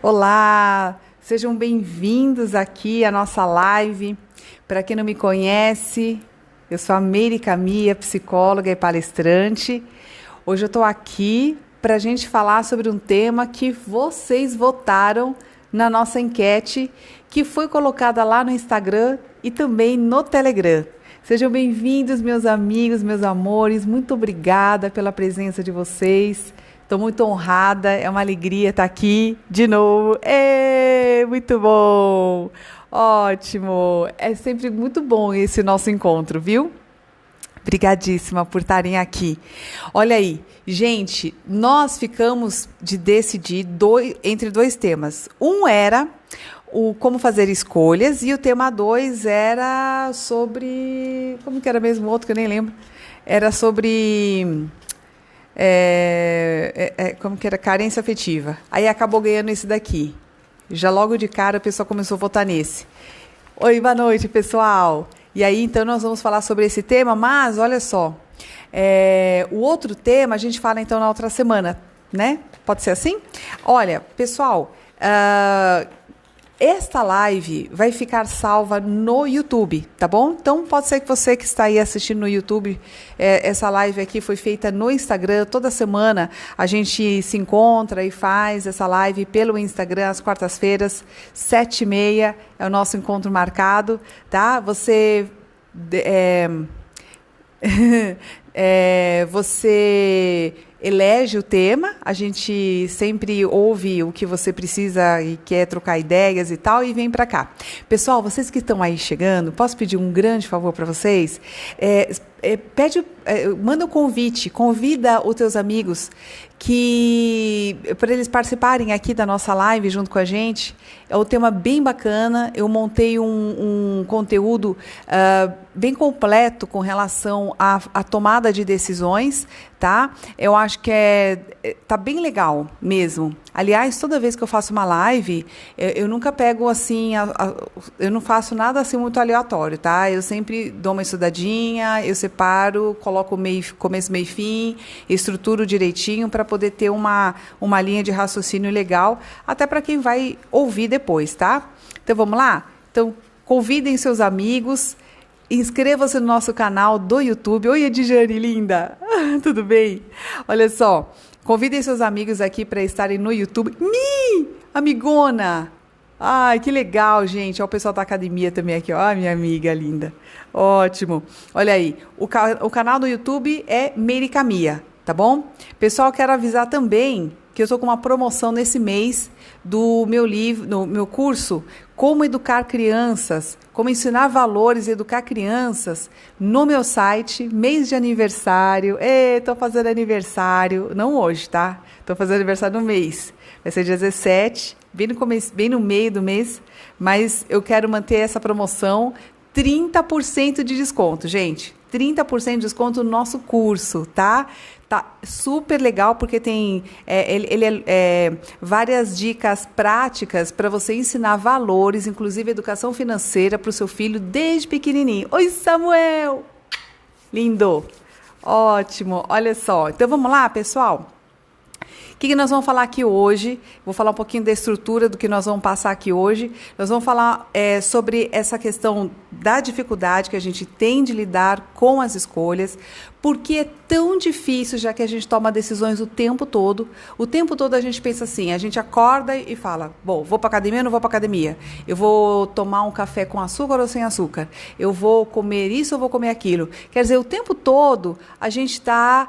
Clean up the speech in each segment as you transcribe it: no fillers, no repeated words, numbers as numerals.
Olá, sejam bem-vindos aqui à nossa live. Para quem não me conhece, eu sou a Meire Camia, psicóloga e palestrante. Hoje eu estou aqui para a gente falar sobre um tema que vocês votaram na nossa enquete, que foi colocada lá no Instagram e também no Telegram. Sejam bem-vindos, meus amigos, meus amores. Muito obrigada pela presença de vocês. Estou muito honrada, é uma alegria estar aqui de novo. Muito bom! Ótimo! É sempre muito bom esse nosso encontro, viu? Obrigadíssima por estarem aqui. Olha aí, gente, nós ficamos de decidir entre dois temas. Um era o como fazer escolhas e o tema 2 era sobre... Como que era mesmo o outro que eu nem lembro? Era sobre... como que era? Carência afetiva. Aí acabou ganhando esse daqui. Já logo de cara o pessoal começou a votar nesse. Oi, boa noite, pessoal. E aí, então, nós vamos falar sobre esse tema, mas, olha só, o outro tema a gente fala, então, na outra semana, né? Pode ser assim? Olha, pessoal, esta live vai ficar salva no YouTube, tá bom? Então, pode ser que você que está aí assistindo no YouTube, essa live aqui foi feita no Instagram. Toda semana a gente se encontra e faz essa live pelo Instagram, às quartas-feiras, 7h30, é o nosso encontro marcado, tá? Você elege o tema, a gente sempre ouve o que você precisa e quer trocar ideias e tal, e vem para cá. Pessoal, vocês que estão aí chegando, posso pedir um grande favor para vocês? Manda um convite, convida os teus amigos para eles participarem aqui da nossa live junto com a gente. É um tema bem bacana. Eu montei um conteúdo bem completo com relação à tomada de decisões, tá? Eu acho que tá bem legal mesmo. Aliás, toda vez que eu faço uma live, eu nunca pego assim, eu não faço nada assim muito aleatório, tá? Eu sempre dou uma estudadinha, eu separo, coloco começo, meio e fim, estruturo direitinho para poder ter uma linha de raciocínio legal, até para quem vai ouvir depois, tá? Então vamos lá? Então, convidem seus amigos, inscreva-se no nosso canal do YouTube. Oi, Edjane, linda! Tudo bem? Olha só, convidem seus amigos aqui para estarem no YouTube. Amigona! Ai, que legal, gente. Olha o pessoal da academia também aqui, ó, minha amiga linda. Ótimo. Olha aí, o canal do YouTube é Meire Camia, tá bom? Pessoal, quero avisar também que eu estou com uma promoção nesse mês do meu livro, no meu curso Como Educar Crianças, Como Ensinar Valores e Educar Crianças, no meu site, mês de aniversário. Estou fazendo aniversário, não hoje, tá? Estou fazendo aniversário no mês. Vai ser dia 17, bem no começo, bem no meio do mês, mas eu quero manter essa promoção, 30% de desconto, gente. 30% de desconto no nosso curso, tá? Tá super legal porque tem várias dicas práticas para você ensinar valores, inclusive educação financeira para o seu filho desde pequenininho. Oi, Samuel! Lindo! Ótimo! Olha só. Então, vamos lá, pessoal? O que nós vamos falar aqui hoje? Vou falar um pouquinho da estrutura do que nós vamos passar aqui hoje. Nós vamos falar sobre essa questão da dificuldade que a gente tem de lidar com as escolhas, porque é tão difícil, já que a gente toma decisões o tempo todo. O tempo todo a gente pensa assim, a gente acorda e fala, bom, vou para academia ou não vou para academia? Eu vou tomar um café com açúcar ou sem açúcar? Eu vou comer isso ou vou comer aquilo? Quer dizer, o tempo todo a gente está...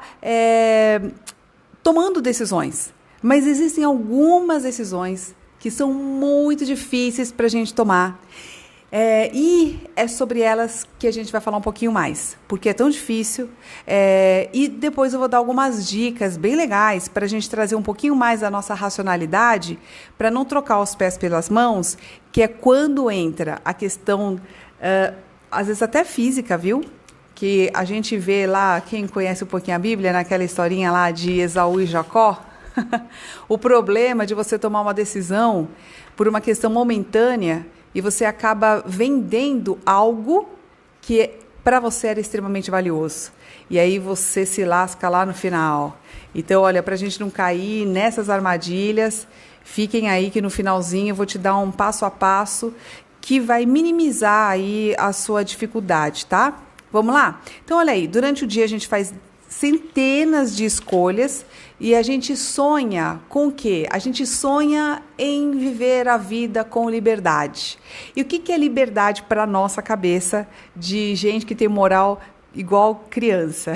tomando decisões, mas existem algumas decisões que são muito difíceis para a gente tomar, e é sobre elas que a gente vai falar um pouquinho mais, porque é tão difícil, e depois eu vou dar algumas dicas bem legais para a gente trazer um pouquinho mais da nossa racionalidade, para não trocar os pés pelas mãos, que é quando entra a questão, às vezes até física, viu? Que a gente vê lá, quem conhece um pouquinho a Bíblia, naquela historinha lá de Esaú e Jacó, o problema de você tomar uma decisão por uma questão momentânea e você acaba vendendo algo que para você era extremamente valioso. E aí você se lasca lá no final. Então, olha, para a gente não cair nessas armadilhas, fiquem aí que no finalzinho eu vou te dar um passo a passo que vai minimizar aí a sua dificuldade, tá? Vamos lá? Então, olha aí, durante o dia a gente faz centenas de escolhas e a gente sonha com o quê? A gente sonha em viver a vida com liberdade. E o que é liberdade para a nossa cabeça de gente que tem moral igual criança?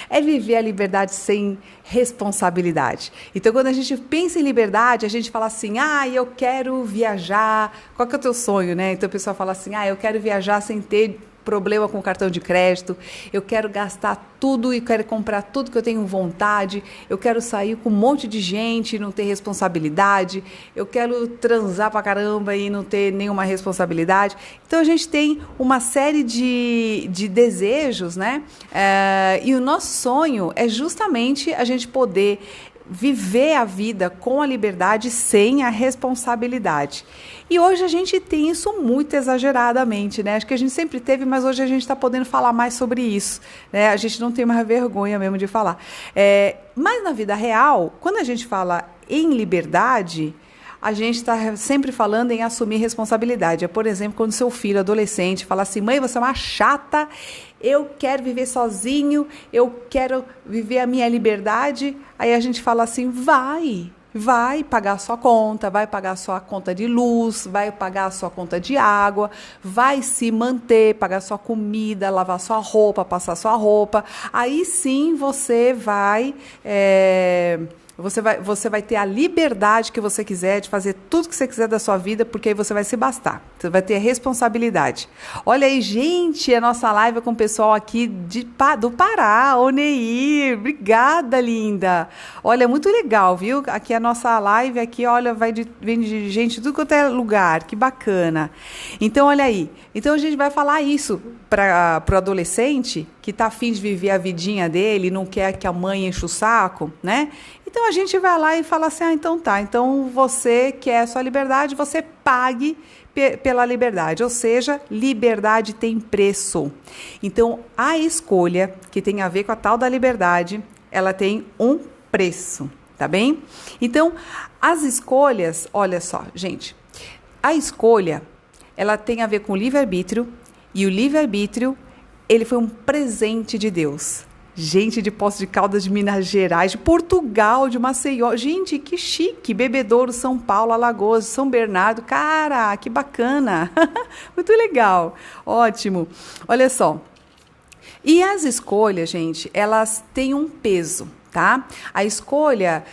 É viver a liberdade sem responsabilidade. Então, quando a gente pensa em liberdade, a gente fala assim, eu quero viajar. Qual que é o teu sonho, né? Então, o pessoal fala assim, eu quero viajar sem ter problema com o cartão de crédito, eu quero gastar tudo e quero comprar tudo que eu tenho vontade, eu quero sair com um monte de gente e não ter responsabilidade, eu quero transar pra caramba e não ter nenhuma responsabilidade. Então a gente tem uma série de desejos, né? E o nosso sonho é justamente a gente poder viver a vida com a liberdade sem a responsabilidade. E hoje a gente tem isso muito exageradamente, né? Acho que a gente sempre teve, mas hoje a gente está podendo falar mais sobre isso, né? A gente não tem mais vergonha mesmo de falar. Mas na vida real, quando a gente fala em liberdade, a gente está sempre falando em assumir responsabilidade. Por exemplo, quando seu filho, adolescente, fala assim, mãe, você é uma chata, eu quero viver sozinho, eu quero viver a minha liberdade. Aí a gente fala assim, vai pagar sua conta, vai pagar sua conta de luz, vai pagar sua conta de água, vai se manter, pagar sua comida, lavar sua roupa, passar sua roupa. Aí sim você vai ter a liberdade que você quiser de fazer tudo que você quiser da sua vida, porque aí você vai se bastar. Você vai ter a responsabilidade. Olha aí, gente, a nossa live é com o pessoal aqui do Pará, ô Neir, obrigada, linda. Olha, muito legal, viu? Aqui a nossa live, aqui, olha, vem de gente de tudo quanto é lugar, que bacana. Então, olha aí. Então, a gente vai falar isso para o adolescente que está afim de viver a vidinha dele, não quer que a mãe enche o saco, né? Então, a gente vai lá e fala assim, então tá, então você quer a sua liberdade, você pague pela liberdade, ou seja, liberdade tem preço. Então, a escolha que tem a ver com a tal da liberdade, ela tem um preço, tá bem? Então, as escolhas, olha só, gente, a escolha, ela tem a ver com o livre-arbítrio, e o livre-arbítrio, ele foi um presente de Deus. Gente de Poços de Caldas, de Minas Gerais, de Portugal, de Maceió. Gente, que chique. Bebedouro, São Paulo, Alagoas, São Bernardo. Cara, que bacana. Muito legal. Ótimo. Olha só. E as escolhas, gente, elas têm um peso, tá? A escolha,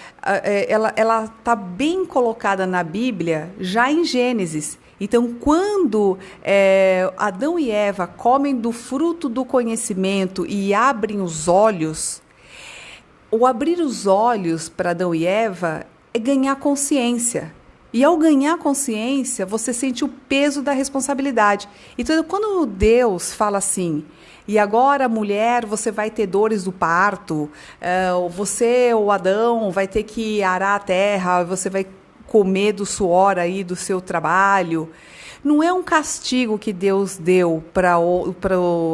ela tá bem colocada na Bíblia, já em Gênesis. Então, quando Adão e Eva comem do fruto do conhecimento e abrem os olhos, o abrir os olhos para Adão e Eva é ganhar consciência. E ao ganhar consciência, você sente o peso da responsabilidade. Então, quando Deus fala assim, e agora, mulher, você vai ter dores do parto, você, o Adão, vai ter que arar a terra, você vai comer do suor aí do seu trabalho. Não é um castigo que Deus deu para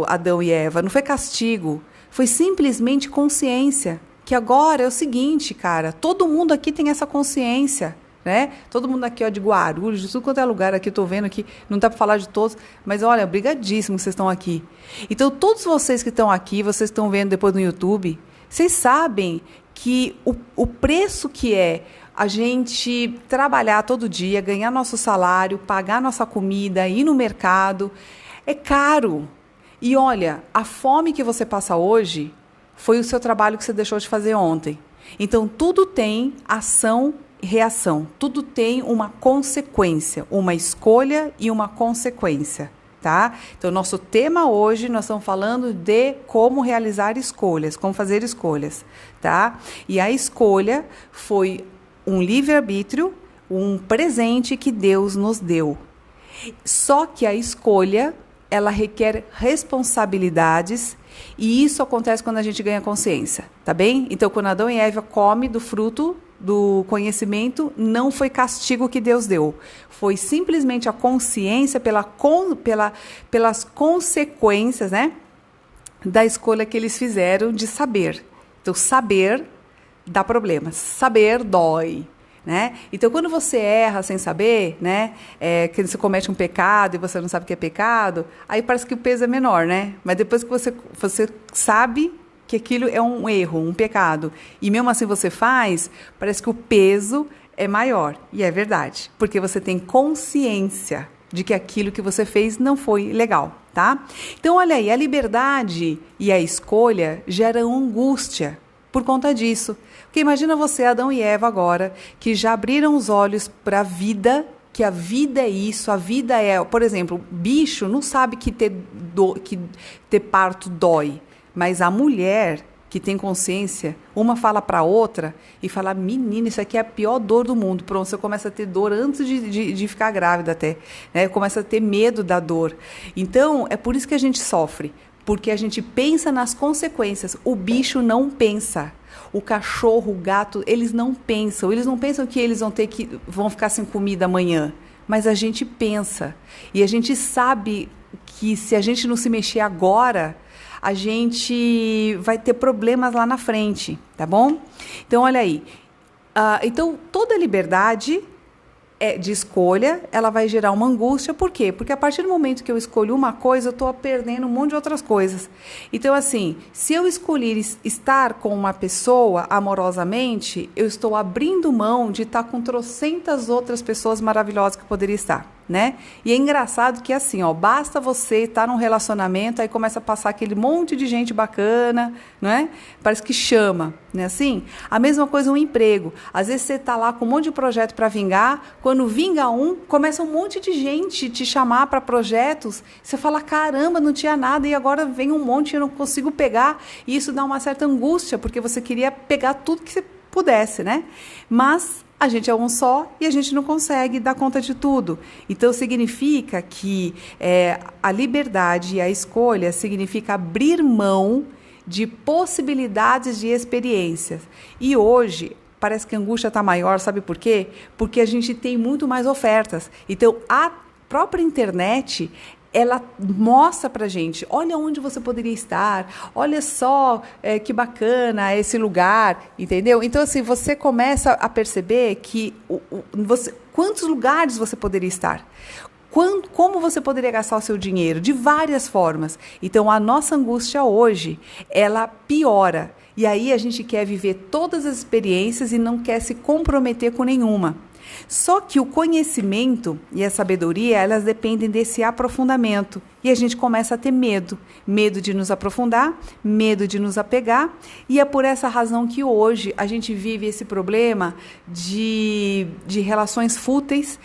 Adão e Eva, não foi castigo, foi simplesmente consciência, que agora é o seguinte, cara, todo mundo aqui tem essa consciência, né? Todo mundo aqui, ó, de Guarulhos, de tudo quanto é lugar aqui, tô vendo aqui, não dá para falar de todos, mas olha, brigadíssimo que vocês estão aqui. Então, todos vocês que estão aqui, vocês estão vendo depois no YouTube, vocês sabem que o preço que é a gente trabalhar todo dia, ganhar nosso salário, pagar nossa comida, ir no mercado, é caro. E olha, a fome que você passa hoje foi o seu trabalho que você deixou de fazer ontem. Então, tudo tem ação e reação. Tudo tem uma consequência, uma escolha e uma consequência. Tá? Então, nosso tema hoje, nós estamos falando de como realizar escolhas, como fazer escolhas. Tá? E a escolha foi um livre-arbítrio, um presente que Deus nos deu. Só que a escolha, ela requer responsabilidades e isso acontece quando a gente ganha consciência, tá bem? Então, quando Adão e Eva comem do fruto do conhecimento, não foi castigo que Deus deu. Foi simplesmente a consciência pelas consequências, né, da escolha que eles fizeram de saber. Então, saber dá problemas. Saber dói. Né? Então, quando você erra sem saber, né, que você comete um pecado e você não sabe o que é pecado, aí parece que o peso é menor, né? Mas depois que você sabe que aquilo é um erro, um pecado, e mesmo assim você faz, parece que o peso é maior. E é verdade, porque você tem consciência de que aquilo que você fez não foi legal, tá? Então, olha aí, a liberdade e a escolha geram angústia por conta disso. Porque imagina você, Adão e Eva agora, que já abriram os olhos para a vida, que a vida é isso, a vida é... Por exemplo, bicho não sabe que ter parto dói, mas a mulher que tem consciência, uma fala para a outra e fala, menina, isso aqui é a pior dor do mundo. Pronto, você começa a ter dor antes de ficar grávida até, né? Começa a ter medo da dor. Então, é por isso que a gente sofre, porque a gente pensa nas consequências. O bicho não pensa. O cachorro, o gato, eles não pensam que eles vão ficar sem comida amanhã, mas a gente pensa, e a gente sabe que se a gente não se mexer agora, a gente vai ter problemas lá na frente, tá bom? Então, olha aí, então toda liberdade de escolha, ela vai gerar uma angústia. Por quê? Porque a partir do momento que eu escolho uma coisa, eu estou perdendo um monte de outras coisas. Então, assim, se eu escolher estar com uma pessoa amorosamente, eu estou abrindo mão de estar com trocentas outras pessoas maravilhosas que eu poderia estar, né? E é engraçado que, assim, ó, basta você estar num relacionamento, aí começa a passar aquele monte de gente bacana, não é? Parece que chama, né? Assim, a mesma coisa um emprego. Às vezes você está lá com um monte de projeto para vingar, quando vinga um, começa um monte de gente te chamar para projetos, você fala, caramba, não tinha nada, e agora vem um monte e eu não consigo pegar, e isso dá uma certa angústia, porque você queria pegar tudo que você pudesse, né? Mas a gente é um só e a gente não consegue dar conta de tudo. Então, significa que a liberdade e a escolha significa abrir mão de possibilidades de experiências. E hoje, parece que a angústia está maior, sabe por quê? Porque a gente tem muito mais ofertas. Então, a própria internet, ela mostra pra gente, olha onde você poderia estar, olha só que bacana esse lugar, entendeu? Então, assim, você começa a perceber que quantos lugares você poderia estar, como você poderia gastar o seu dinheiro, de várias formas. Então, a nossa angústia hoje, ela piora. E aí a gente quer viver todas as experiências e não quer se comprometer com nenhuma. Só que o conhecimento e a sabedoria, elas dependem desse aprofundamento. E a gente começa a ter medo. Medo de nos aprofundar, medo de nos apegar. E é por essa razão que hoje a gente vive esse problema de relações fúteis,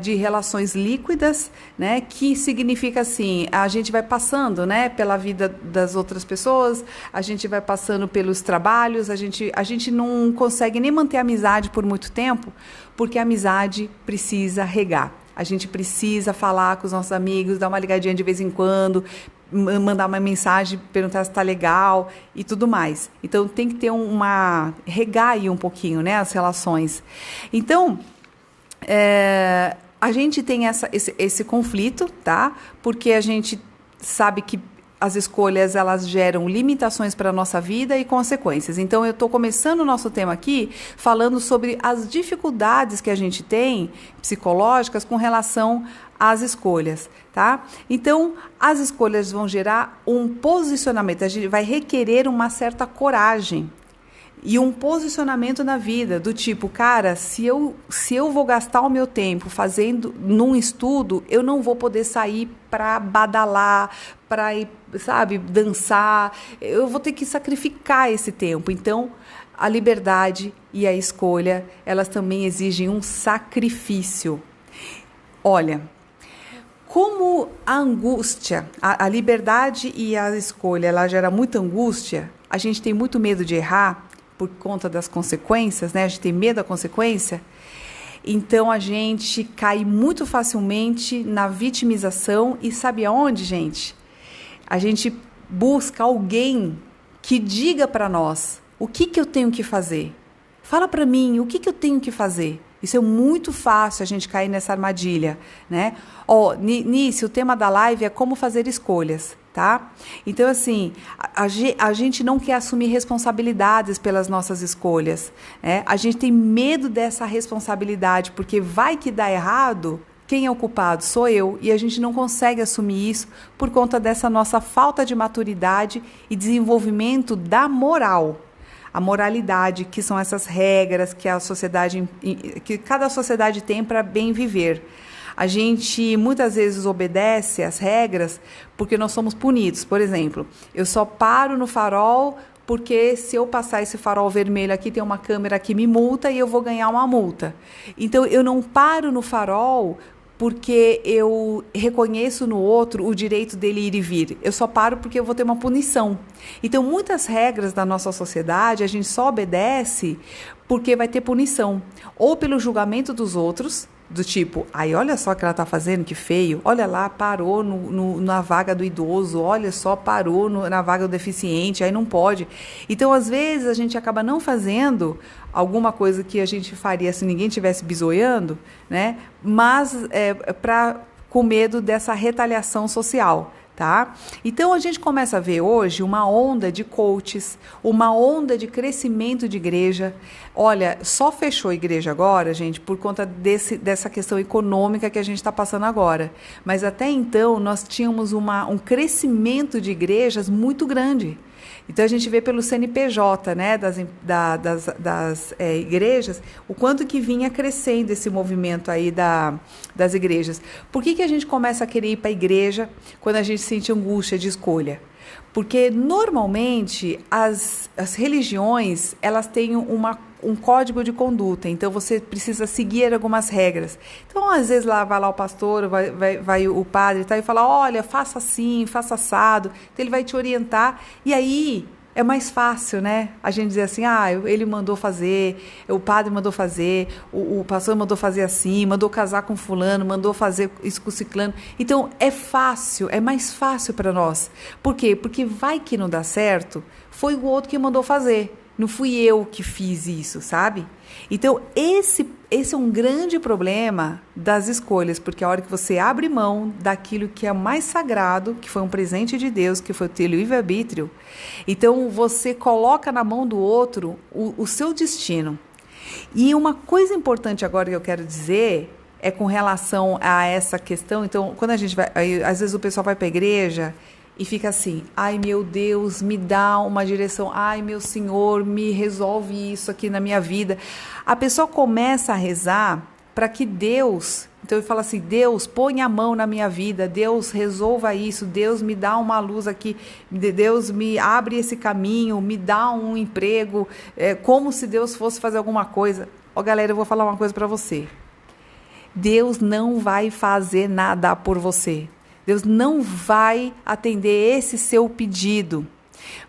de relações líquidas, né? Que significa assim, a gente vai passando, né, pela vida das outras pessoas, a gente vai passando pelos trabalhos, a gente não consegue nem manter a amizade por muito tempo, porque a amizade precisa regar. A gente precisa falar com os nossos amigos, dar uma ligadinha de vez em quando, mandar uma mensagem, perguntar se está legal e tudo mais. Então, tem que ter regar aí um pouquinho, né, as relações. Então, a gente tem esse conflito, tá? Porque a gente sabe que as escolhas, elas geram limitações para a nossa vida e consequências. Então, eu estou começando o nosso tema aqui falando sobre as dificuldades que a gente tem, psicológicas, com relação às escolhas, tá? Então, as escolhas vão gerar um posicionamento, a gente vai requerer uma certa coragem e um posicionamento na vida, do tipo, cara, se eu vou gastar o meu tempo fazendo num estudo, eu não vou poder sair para badalar, para ir, sabe, dançar, eu vou ter que sacrificar esse tempo. Então, a liberdade e a escolha, elas também exigem um sacrifício. Olha, como a angústia, a liberdade e a escolha, ela gera muita angústia, a gente tem muito medo de errar, por conta das consequências, né? A gente tem medo da consequência, então a gente cai muito facilmente na vitimização e sabe aonde, gente? A gente busca alguém que diga para nós o que eu tenho que fazer. Fala para mim o que eu tenho que fazer. Isso é muito fácil a gente cair nessa armadilha, né? Nisso, o tema da live é como fazer escolhas, tá? Então, assim, a gente não quer assumir responsabilidades pelas nossas escolhas, né? A gente tem medo dessa responsabilidade, porque vai que dá errado. Quem é o culpado? Sou eu. E a gente não consegue assumir isso por conta dessa nossa falta de maturidade e desenvolvimento da moral. A moralidade, que são essas regras que que cada sociedade tem para bem viver. A gente muitas vezes obedece às regras porque nós somos punidos. Por exemplo, eu só paro no farol porque se eu passar esse farol vermelho aqui, tem uma câmera que me multa e eu vou ganhar uma multa. Então, eu não paro no farol porque eu reconheço no outro o direito dele ir e vir. Eu só paro porque eu vou ter uma punição. Então, muitas regras da nossa sociedade, a gente só obedece porque vai ter punição. Ou pelo julgamento dos outros, do tipo, olha só o que ela está fazendo, que feio. Olha lá, parou na vaga do idoso. Olha só, parou na vaga do deficiente. Aí não pode. Então, às vezes, a gente acaba não fazendo alguma coisa que a gente faria se ninguém estivesse bisoiando, né? Mas com medo dessa retaliação social. Tá? Então, a gente começa a ver hoje uma onda de coaches, uma onda de crescimento de igreja. Olha, só fechou a igreja agora, gente, por conta dessa questão econômica que a gente está passando agora. Mas até então, nós tínhamos um crescimento de igrejas muito grande. Então, a gente vê pelo CNPJ, né, das igrejas, o quanto que vinha crescendo esse movimento aí das igrejas. Por que a gente começa a querer ir para a igreja quando a gente sente angústia de escolha? Porque, normalmente, as religiões, elas têm um código de conduta, então você precisa seguir algumas regras. Então, às vezes, vai lá o pastor, vai o padre e fala, olha, faça assim, faça assado. Então, ele vai te orientar, e aí é mais fácil, né? A gente dizer assim, ele mandou fazer, o padre mandou fazer, o pastor mandou fazer assim, mandou casar com fulano, mandou fazer isso com ciclano. Então, é fácil, é mais fácil para nós. Por quê? Porque vai que não dá certo, foi o outro que mandou fazer. Não fui eu que fiz isso, sabe? Então, esse é um grande problema das escolhas, porque a hora que você abre mão daquilo que é mais sagrado, que foi um presente de Deus, que foi o teu livre-arbítrio, então você coloca na mão do outro o seu destino. E uma coisa importante agora que eu quero dizer é com relação a essa questão. Então, quando a gente vai, às vezes o pessoal vai para a igreja e fica assim, meu Deus, me dá uma direção, meu Senhor, me resolve isso aqui na minha vida. A pessoa começa a rezar para que Deus, então ele fala assim, Deus, põe a mão na minha vida, Deus, resolva isso, Deus, me dá uma luz aqui, Deus, me abre esse caminho, me dá um emprego, como se Deus fosse fazer alguma coisa. Galera, eu vou falar uma coisa para você. Deus não vai fazer nada por você. Deus não vai atender esse seu pedido,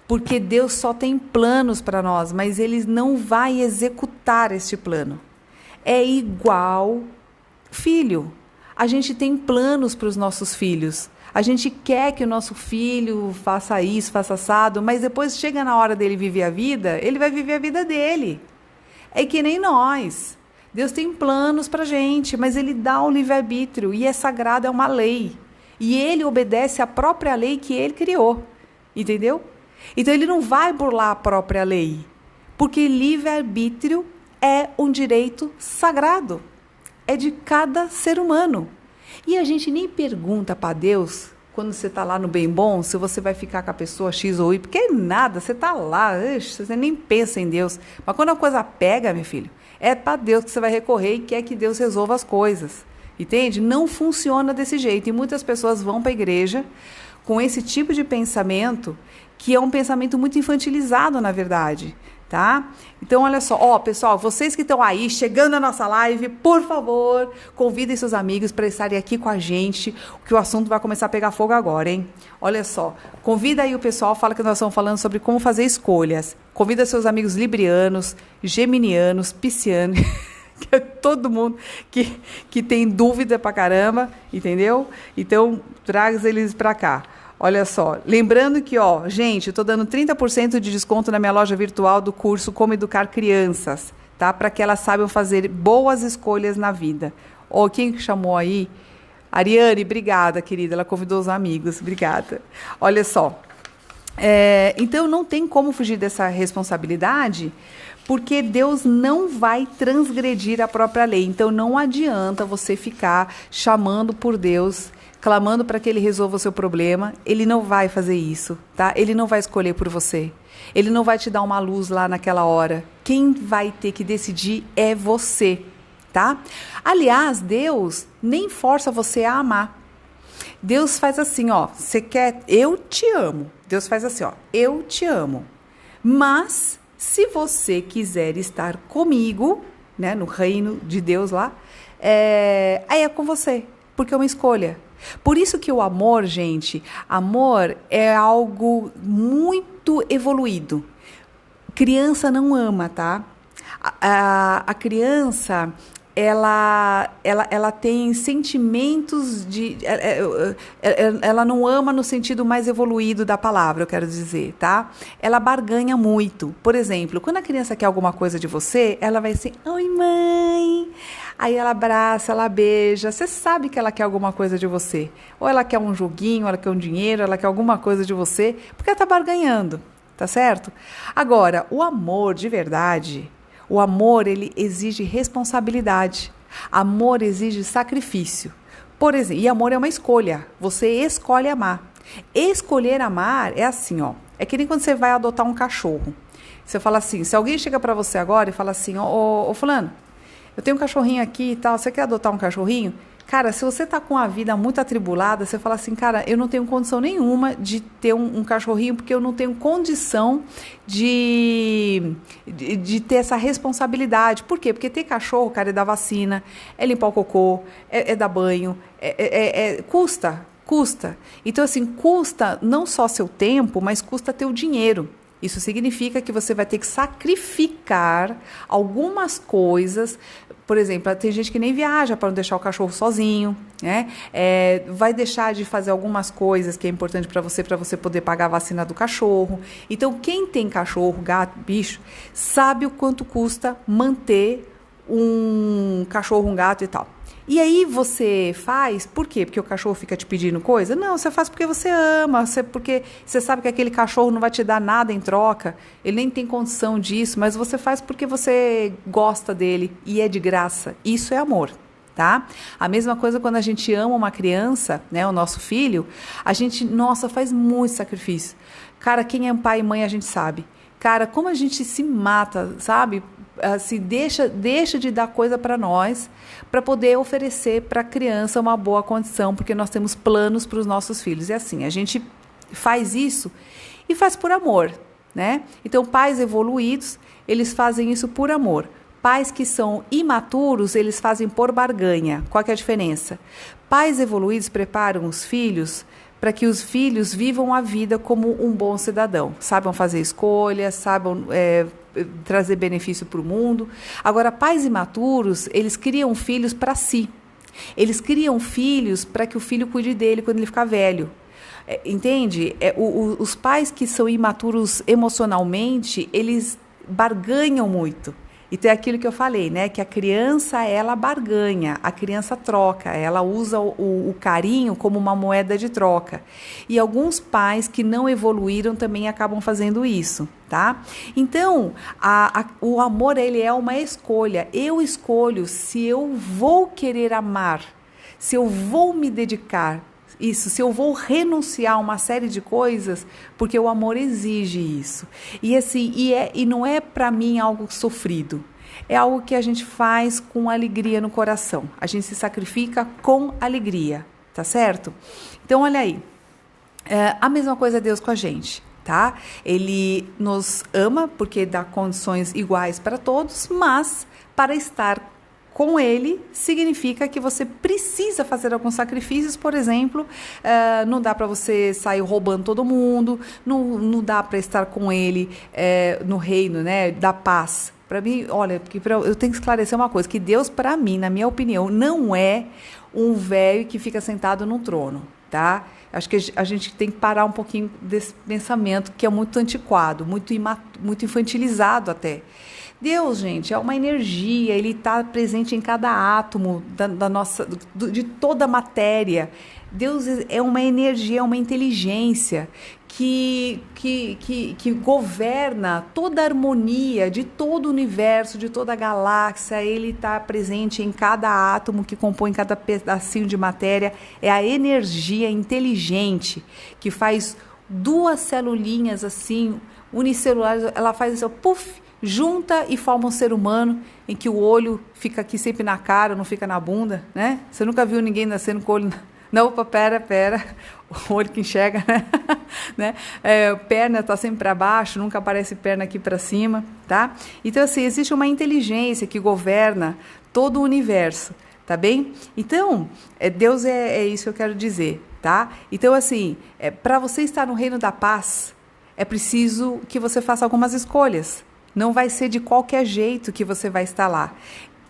porque Deus só tem planos para nós, mas Ele não vai executar este plano. É igual filho. A gente tem planos para os nossos filhos. A gente quer que o nosso filho faça isso, faça assado, mas depois chega na hora dele viver a vida, ele vai viver a vida dele. É que nem nós. Deus tem planos para a gente, mas Ele dá o livre-arbítrio e é sagrado, é uma lei. E Ele obedece à própria lei que Ele criou, entendeu? Então, Ele não vai burlar a própria lei, porque livre-arbítrio é um direito sagrado, é de cada ser humano. E a gente nem pergunta para Deus, quando você está lá no bem bom, se você vai ficar com a pessoa X ou Y, porque nada, você está lá, você nem pensa em Deus. Mas quando a coisa pega, meu filho, é para Deus que você vai recorrer e quer que Deus resolva as coisas. Entende? Não funciona desse jeito. E muitas pessoas vão para a igreja com esse tipo de pensamento, que é um pensamento muito infantilizado, na verdade. Tá? Então, olha só, pessoal, vocês que estão aí chegando na nossa live, por favor, convidem seus amigos para estarem aqui com a gente, que o assunto vai começar a pegar fogo agora, hein? Olha só, convida aí o pessoal, fala que nós estamos falando sobre como fazer escolhas. Convida seus amigos librianos, geminianos, piscianos, que é todo mundo que tem dúvida pra caramba, entendeu? Então, traga eles para cá. Olha só, lembrando que, gente, eu estou dando 30% de desconto na minha loja virtual do curso Como Educar Crianças, tá? Para que elas saibam fazer boas escolhas na vida. Ou quem que chamou aí? Ariane, obrigada, querida. Ela convidou os amigos. Obrigada. Olha só. Então, não tem como fugir dessa responsabilidade, porque Deus não vai transgredir a própria lei. Então, não adianta você ficar chamando por Deus, clamando para que Ele resolva o seu problema. Ele não vai fazer isso, tá? Ele não vai escolher por você. Ele não vai te dar uma luz lá naquela hora. Quem vai ter que decidir é você, tá? Aliás, Deus nem força você a amar. Deus faz assim, ó, você quer, eu te amo. Deus faz assim, ó, eu te amo. Mas, se você quiser estar comigo, né, no reino de Deus lá, aí é com você, porque é uma escolha. Por isso que o amor, gente, amor é algo muito evoluído. Criança não ama, tá? A criança... Ela tem sentimentos de... Ela não ama no sentido mais evoluído da palavra, eu quero dizer, tá? Ela barganha muito. Por exemplo, quando a criança quer alguma coisa de você, ela vai assim, oi, mãe. Aí ela abraça, ela beija. Você sabe que ela quer alguma coisa de você. Ou ela quer um joguinho, ou ela quer um dinheiro, ela quer alguma coisa de você, porque ela tá barganhando, tá certo? Agora, o amor de verdade... O amor, ele exige responsabilidade. Amor exige sacrifício. Por exemplo, e amor é uma escolha. Você escolhe amar. Escolher amar é assim, ó. É que nem quando você vai adotar um cachorro. Você fala assim, se alguém chega para você agora e fala assim, ô fulano, eu tenho um cachorrinho aqui e tal, você quer adotar um cachorrinho? Cara, se você tá com a vida muito atribulada, você fala assim, cara, eu não tenho condição nenhuma de ter um cachorrinho, porque eu não tenho condição de ter essa responsabilidade. Por quê? Porque ter cachorro, cara, é dar vacina, é limpar o cocô, é dar banho, custa. Então, assim, custa não só seu tempo, mas custa teu dinheiro. Isso significa que você vai ter que sacrificar algumas coisas. Por exemplo, tem gente que nem viaja para não deixar o cachorro sozinho, né? Vai deixar de fazer algumas coisas que é importante para você poder pagar a vacina do cachorro. Então, quem tem cachorro, gato, bicho, sabe o quanto custa manter um cachorro, um gato e tal. E aí você faz, por quê? Porque o cachorro fica te pedindo coisa? Não, você faz porque você ama, porque você sabe que aquele cachorro não vai te dar nada em troca, ele nem tem condição disso, mas você faz porque você gosta dele e é de graça. Isso é amor, tá? A mesma coisa quando a gente ama uma criança, né, o nosso filho, a gente, nossa, faz muito sacrifício. Cara, quem é pai e mãe a gente sabe. Cara, como a gente se mata, sabe? Assim, deixa de dar coisa para nós, para poder oferecer para a criança uma boa condição, porque nós temos planos para os nossos filhos. E assim, a gente faz isso e faz por amor, né? Então, pais evoluídos, eles fazem isso por amor. Pais que são imaturos, eles fazem por barganha. Qual que é a diferença? Pais evoluídos preparam os filhos para que os filhos vivam a vida como um bom cidadão. Saibam fazer escolhas, saibam trazer benefício para o mundo. Agora, pais imaturos, eles criam filhos para si. Eles criam filhos para que o filho cuide dele quando ele ficar velho. Entende? Os pais que são imaturos emocionalmente, eles barganham muito. Então é aquilo que eu falei, né? Que a criança, ela barganha, a criança troca, ela usa o carinho como uma moeda de troca. E alguns pais que não evoluíram também acabam fazendo isso, tá? Então, o amor, ele é uma escolha. Eu escolho se eu vou querer amar, se eu vou me dedicar. Isso, se eu vou renunciar a uma série de coisas, porque o amor exige isso. E assim, e não é para mim algo sofrido. É algo que a gente faz com alegria no coração. A gente se sacrifica com alegria, tá certo? Então, olha aí. A mesma coisa é Deus com a gente, tá? Ele nos ama porque dá condições iguais para todos, mas para estar com ele, significa que você precisa fazer alguns sacrifícios. Por exemplo, não dá para você sair roubando todo mundo, não dá para estar com ele no reino, né, da paz. Para mim, olha, eu tenho que esclarecer uma coisa, que Deus, para mim, na minha opinião, não é um velho que fica sentado num trono, tá? Acho que a gente tem que parar um pouquinho desse pensamento que é muito antiquado, muito infantilizado até. Deus, gente, é uma energia, ele está presente em cada átomo da nossa, de toda a matéria. Deus é uma energia, é uma inteligência que governa toda a harmonia de todo o universo, de toda a galáxia. Ele está presente em cada átomo que compõe cada pedacinho de matéria. É a energia inteligente que faz duas celulinhas assim, unicelulares, ela faz isso, puff, junta e forma um ser humano em que o olho fica aqui sempre na cara, não fica na bunda, né? Você nunca viu ninguém nascendo com o olho... Não, opa, pera, o olho que enxerga, né? Perna está sempre para baixo, nunca aparece perna aqui para cima, tá? Então, assim, existe uma inteligência que governa todo o universo, tá bem? Então, Deus é isso que eu quero dizer, tá? Então, assim, para você estar no reino da paz, é preciso que você faça algumas escolhas. Não vai ser de qualquer jeito que você vai estar lá.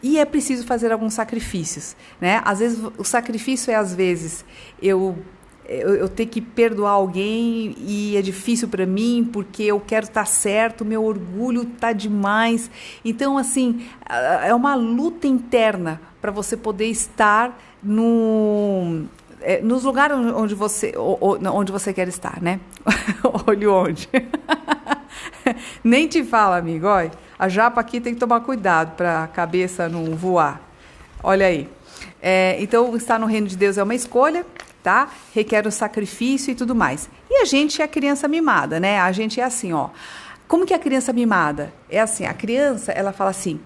E é preciso fazer alguns sacrifícios, né? Às vezes, o sacrifício às vezes, eu ter que perdoar alguém e é difícil para mim porque eu quero estar certo, meu orgulho tá demais. Então, assim, é uma luta interna para você poder estar nos lugares onde você quer estar, né? Olha onde. Nem te fala, amigo, olha, a japa aqui tem que tomar cuidado para a cabeça não voar. Olha aí. Então, estar no reino de Deus é uma escolha, tá? Requer um sacrifício e tudo mais. E a gente é a criança mimada, né? A gente é assim, ó. Como que é a criança mimada? É assim, a criança, ela fala assim,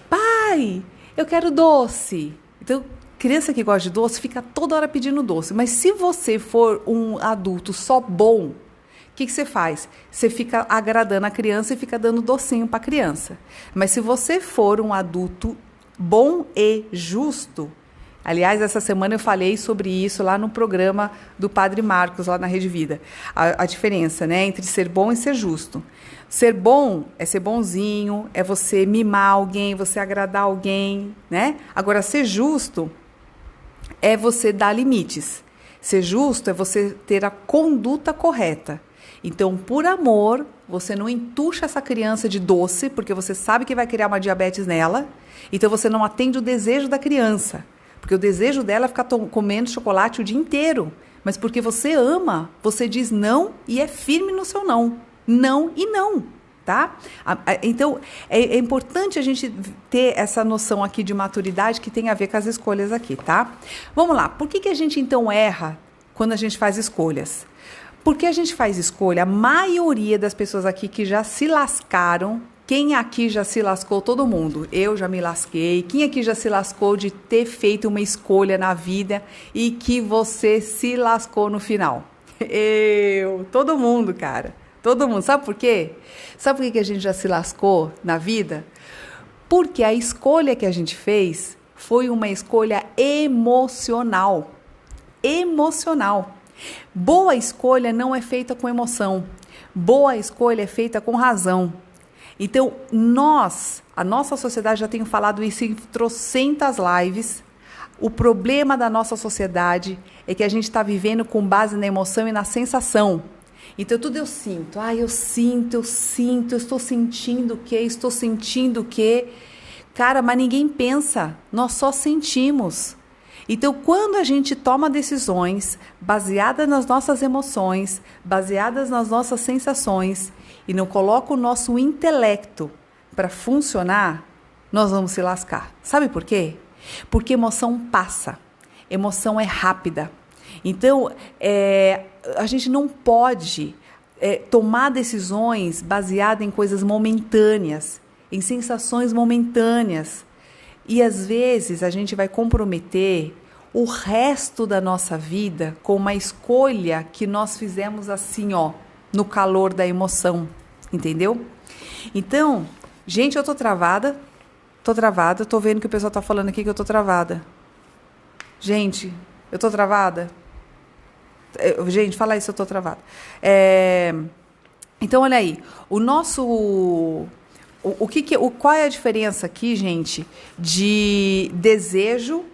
pai, eu quero doce. Então, criança que gosta de doce fica toda hora pedindo doce. Mas se você for um adulto só bom, o que você faz? Você fica agradando a criança e fica dando docinho para a criança. Mas se você for um adulto bom e justo, aliás, essa semana eu falei sobre isso lá no programa do Padre Marcos, lá na Rede Vida. A diferença, né, entre ser bom e ser justo. Ser bom é ser bonzinho, é você mimar alguém, você agradar alguém, né? Agora, ser justo é você dar limites. Ser justo é você ter a conduta correta. Então, por amor, você não entuxa essa criança de doce, porque você sabe que vai criar uma diabetes nela. Então, você não atende o desejo da criança. Porque o desejo dela é ficar comendo chocolate o dia inteiro. Mas porque você ama, você diz não e é firme no seu não. Não e não, tá? Então, é importante a gente ter essa noção aqui de maturidade que tem a ver com as escolhas aqui, tá? Vamos lá. Por que a gente, então, erra quando a gente faz escolhas? Porque a gente faz escolha, a maioria das pessoas aqui que já se lascaram, quem aqui já se lascou? Todo mundo. Eu já me lasquei. Quem aqui já se lascou de ter feito uma escolha na vida e que você se lascou no final? Todo mundo, cara. Todo mundo. Sabe por quê? Sabe por que a gente já se lascou na vida? Porque a escolha que a gente fez foi uma escolha emocional. Emocional. Boa escolha não é feita com emoção. Boa escolha é feita com razão. Então, a nossa sociedade, já tenho falado isso em trocentas lives, o problema da nossa sociedade é que a gente está vivendo com base na emoção e na sensação. Então, tudo eu sinto. Eu estou sentindo o quê? Cara, mas ninguém pensa, nós só sentimos. Então, quando a gente toma decisões baseadas nas nossas emoções, baseadas nas nossas sensações, e não coloca o nosso intelecto para funcionar, nós vamos se lascar. Sabe por quê? Porque emoção passa, emoção é rápida. Então, a gente não pode tomar decisões baseadas em coisas momentâneas, em sensações momentâneas. E às vezes a gente vai comprometer o resto da nossa vida com uma escolha que nós fizemos assim, ó, no calor da emoção, entendeu? Então, gente, eu tô travada, tô vendo que o pessoal tá falando aqui que eu tô travada. Gente, eu tô travada? Gente, fala aí se eu tô travada. Então, olha aí, qual é a diferença aqui, gente, de desejo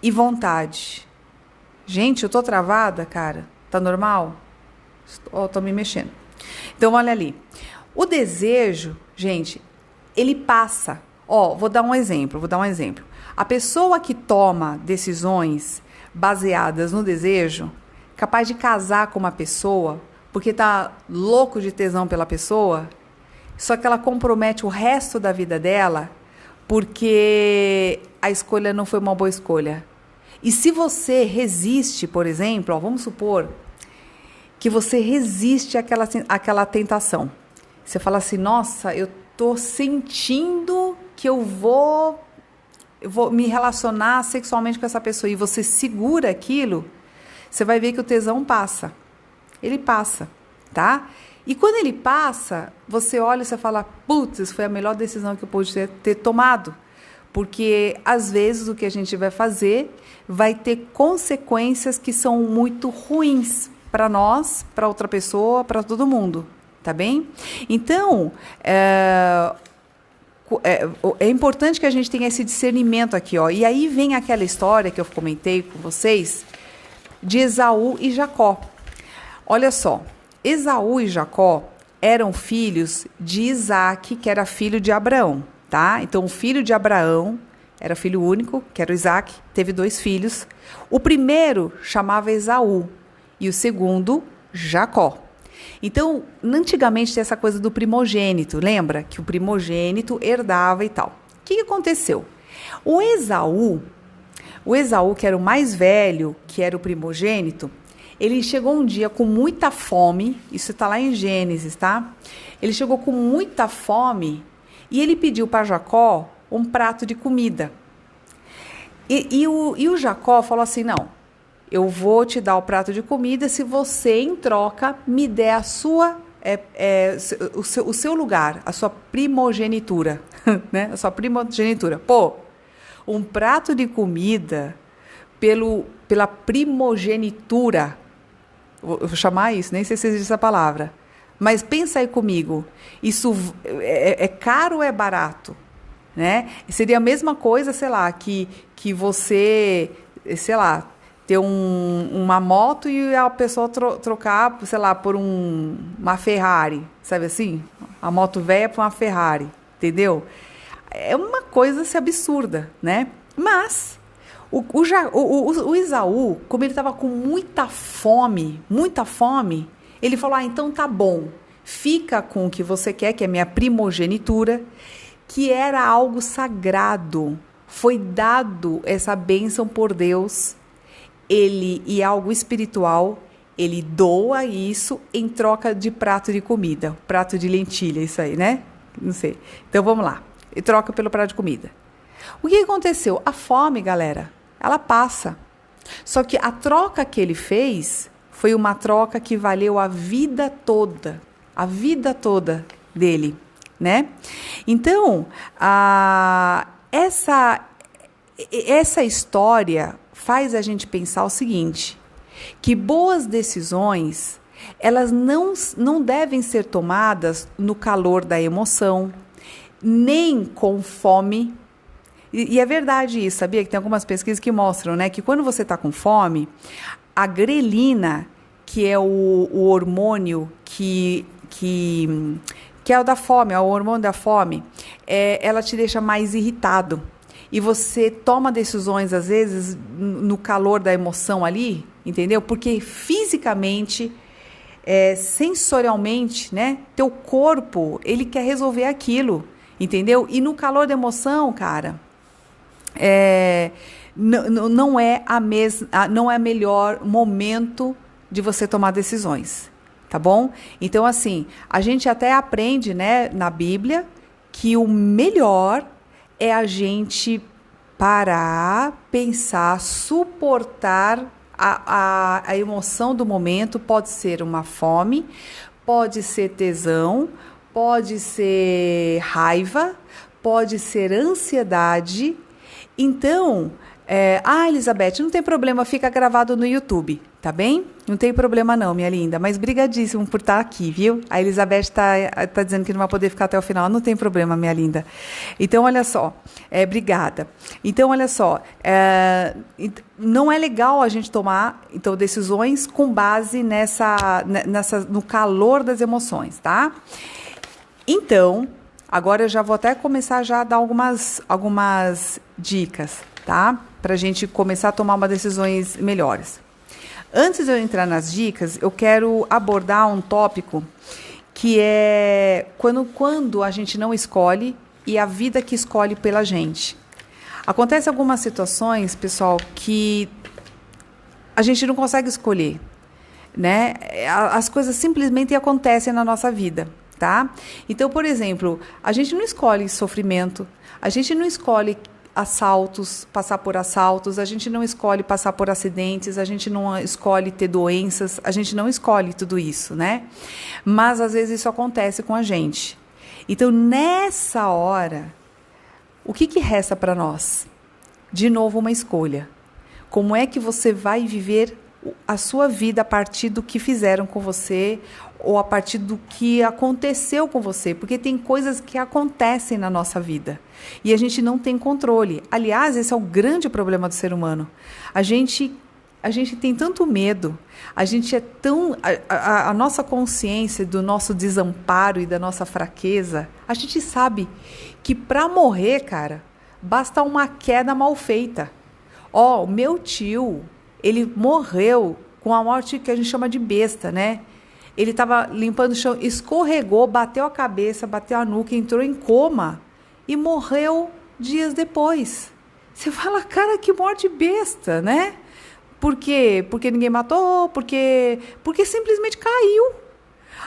e vontade? Gente, eu tô travada, cara? Tá normal? Tô me mexendo. Então, olha ali. O desejo, gente, ele passa. Ó, vou dar um exemplo. A pessoa que toma decisões baseadas no desejo, capaz de casar com uma pessoa porque tá louco de tesão pela pessoa, só que ela compromete o resto da vida dela porque a escolha não foi uma boa escolha. E se você resiste, por exemplo, ó, vamos supor que você resiste àquela tentação. Você fala assim, nossa, eu tô sentindo que eu vou me relacionar sexualmente com essa pessoa, e você segura aquilo, você vai ver que o tesão passa. Ele passa, tá? E quando ele passa, você olha e você fala, putz, foi a melhor decisão que eu pude ter tomado. Porque, às vezes, o que a gente vai fazer vai ter consequências que são muito ruins para nós, para outra pessoa, para todo mundo, tá bem? Então, é importante que a gente tenha esse discernimento aqui, ó. E aí vem aquela história que eu comentei com vocês de Esaú e Jacó. Olha só, Esaú e Jacó eram filhos de Isaac, que era filho de Abraão, tá? Então, o filho de Abraão era filho único, que era o Isaac, teve 2 filhos. O primeiro chamava Esaú e o segundo, Jacó. Então, antigamente tinha essa coisa do primogênito, lembra? Que o primogênito herdava e tal. O que aconteceu? O Esaú, que era o mais velho, que era o primogênito, ele chegou um dia com muita fome, isso está lá em Gênesis, tá? Ele chegou com muita fome e ele pediu para Jacó um prato de comida. E o Jacó falou assim, não, eu vou te dar o prato de comida se você, em troca, me der o seu lugar, a sua primogenitura, né? A sua primogenitura. Pô, um prato de comida pela primogenitura. Vou chamar isso, nem sei se existe essa palavra. Mas pensa aí comigo, isso é caro ou é barato? Né? Seria a mesma coisa, sei lá, que você, sei lá, ter uma moto e a pessoa trocar, sei lá, por uma Ferrari, sabe assim? A moto velha por uma Ferrari, entendeu? É uma coisa assim, absurda, né? Mas o Esaú, como ele estava com muita fome, ele falou, então tá bom, fica com o que você quer, que é minha primogenitura, que era algo sagrado, foi dado essa bênção por Deus, e algo espiritual, ele doa isso em troca de prato de comida, prato de lentilha, isso aí, né? Não sei. Então vamos lá, e troca pelo prato de comida. O que aconteceu? A fome, galera, ela passa. Só que a troca que ele fez foi uma troca que valeu a vida toda dele, né? Então, essa história faz a gente pensar o seguinte, que boas decisões, elas não devem ser tomadas no calor da emoção, nem com fome. E é verdade isso, sabia? Que tem algumas pesquisas que mostram, né, que quando você está com fome, a grelina, que é o hormônio que é o da fome, é o hormônio da fome, ela te deixa mais irritado. E você toma decisões, às vezes, no calor da emoção ali, entendeu? Porque fisicamente, sensorialmente, né, teu corpo, ele quer resolver aquilo, entendeu? E no calor da emoção, cara, não é o melhor momento de você tomar decisões, tá bom? Então, assim, a gente até aprende, né, na Bíblia, que o melhor é a gente parar, pensar, suportar a emoção do momento. Pode ser uma fome, pode ser tesão, pode ser raiva, pode ser ansiedade. Então, Elizabeth, não tem problema, fica gravado no YouTube, tá bem? Não tem problema não, minha linda, mas brigadíssimo por estar aqui, viu? A Elizabeth tá dizendo que não vai poder ficar até o final, não tem problema, minha linda. Então, olha só, obrigada. Então, olha só, não é legal a gente tomar decisões com base no calor das emoções, tá? Então, agora eu já vou até começar já a dar algumas dicas, tá? Para a gente começar a tomar umas decisões melhores. Antes de eu entrar nas dicas, eu quero abordar um tópico que é quando a gente não escolhe e a vida que escolhe pela gente. Acontece algumas situações, pessoal, que a gente não consegue escolher, né? As coisas simplesmente acontecem na nossa vida, tá? Então, por exemplo, a gente não escolhe sofrimento, a gente não escolhe assaltos, passar por assaltos, a gente não escolhe passar por acidentes, a gente não escolhe ter doenças, a gente não escolhe tudo isso, né? Mas às vezes isso acontece com a gente. Então, nessa hora, o que resta para nós? De novo, uma escolha. Como é que você vai viver a sua vida a partir do que fizeram com você ou a partir do que aconteceu com você? Porque tem coisas que acontecem na nossa vida e a gente não tem controle. Aliás, esse é o grande problema do ser humano. A gente tem tanto medo, a gente é tão... A nossa consciência do nosso desamparo e da nossa fraqueza, a gente sabe que para morrer, cara, basta uma queda mal feita. O meu tio, ele morreu com a morte que a gente chama de besta, né? Ele estava limpando o chão, escorregou, bateu a cabeça, bateu a nuca, entrou em coma e morreu dias depois. Você fala, cara, que morte besta, né? Por quê? Porque ninguém matou, porque simplesmente caiu.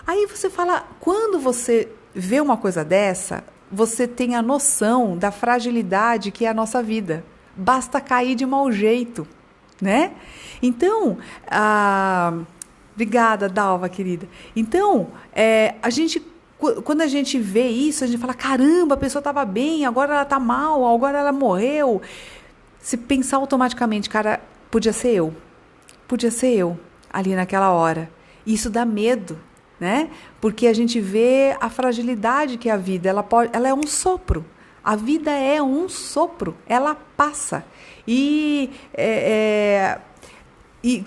Aí você fala, quando você vê uma coisa dessa, você tem a noção da fragilidade que é a nossa vida. Basta cair de mau jeito, né? Então, obrigada, Dalva, querida. Então, quando a gente vê isso, a gente fala, caramba, a pessoa estava bem, agora ela está mal, agora ela morreu. Se pensar automaticamente, cara, podia ser eu, ali naquela hora. Isso dá medo, né? Porque a gente vê a fragilidade que é a vida, ela é um sopro. A vida é um sopro, ela passa. E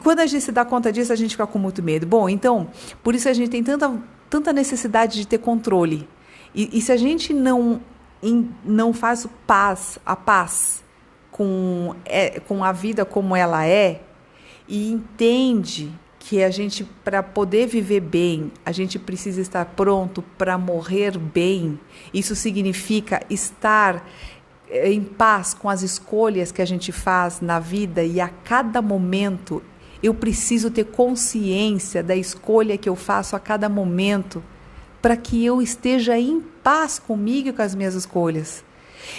quando a gente se dá conta disso, a gente fica com muito medo. Bom, então, por isso a gente tem tanta necessidade de ter controle. E se a gente não faz a paz com a vida como ela é, e entende que a gente, para poder viver bem, a gente precisa estar pronto para morrer bem. Isso significa estar em paz com as escolhas que a gente faz na vida, e a cada momento eu preciso ter consciência da escolha que eu faço a cada momento, para que eu esteja em paz comigo e com as minhas escolhas.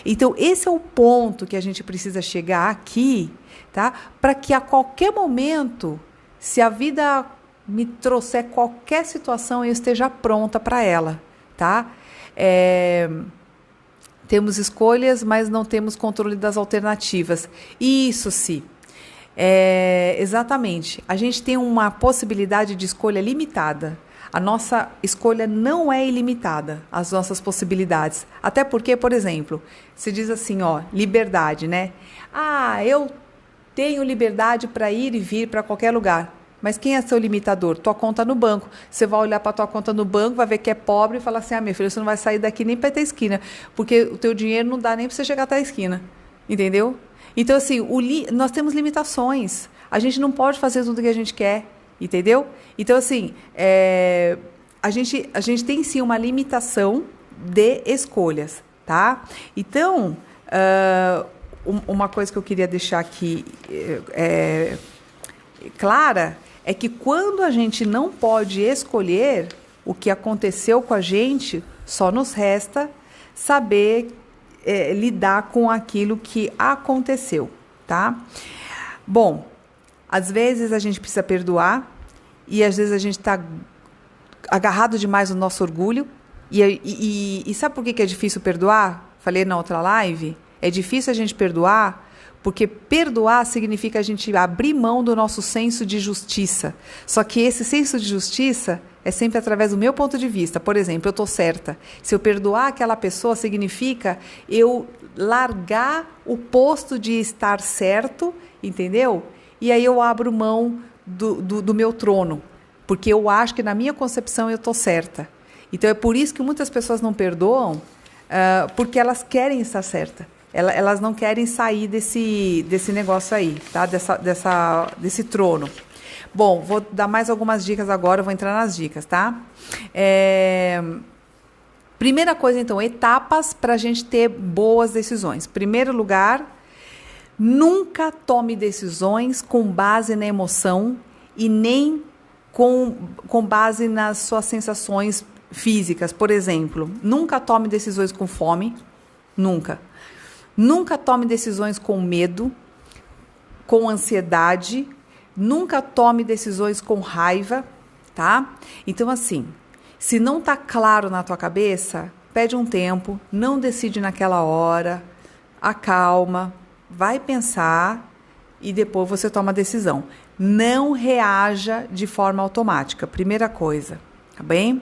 Então, esse é o ponto que a gente precisa chegar aqui, tá? Para que a qualquer momento, se a vida me trouxer qualquer situação, eu esteja pronta para ela, tá? Temos escolhas, mas não temos controle das alternativas. Isso sim. Exatamente. A gente tem uma possibilidade de escolha limitada. A nossa escolha não é ilimitada, as nossas possibilidades. Até porque, por exemplo, se diz assim, liberdade, né? Eu tenho liberdade para ir e vir para qualquer lugar. Mas quem é seu limitador? Tua conta no banco. Você vai olhar para tua conta no banco, vai ver que é pobre e falar assim, meu filho, você não vai sair daqui nem para ter esquina, porque o teu dinheiro não dá nem para você chegar até a esquina. Entendeu? Então, assim, nós temos limitações. A gente não pode fazer tudo que a gente quer. Entendeu? Então, assim, a gente tem sim uma limitação de escolhas, tá? Então, uma coisa que eu queria deixar aqui clara é que quando a gente não pode escolher o que aconteceu com a gente, só nos resta saber lidar com aquilo que aconteceu, tá? Bom, às vezes a gente precisa perdoar e às vezes a gente está agarrado demais no nosso orgulho. E sabe por que é difícil perdoar? Falei na outra live. É difícil a gente perdoar porque perdoar significa a gente abrir mão do nosso senso de justiça. Só que esse senso de justiça é sempre através do meu ponto de vista. Por exemplo, eu estou certa. Se eu perdoar aquela pessoa, significa eu largar o posto de estar certo, entendeu? E aí eu abro mão do meu trono, porque eu acho que na minha concepção eu estou certa. Então é por isso que muitas pessoas não perdoam, porque elas querem estar certas. Elas não querem sair desse negócio aí, tá? Desse trono. Bom, vou dar mais algumas dicas agora, vou entrar nas dicas, tá? Primeira coisa, então, etapas para a gente ter boas decisões. Primeiro lugar, nunca tome decisões com base na emoção e nem com base nas suas sensações físicas. Por exemplo, nunca tome decisões com fome, nunca. Nunca tome decisões com medo, com ansiedade, nunca tome decisões com raiva, tá? Então, assim, se não tá claro na tua cabeça, pede um tempo, não decide naquela hora, acalma, vai pensar e depois você toma a decisão. Não reaja de forma automática, primeira coisa, tá bem?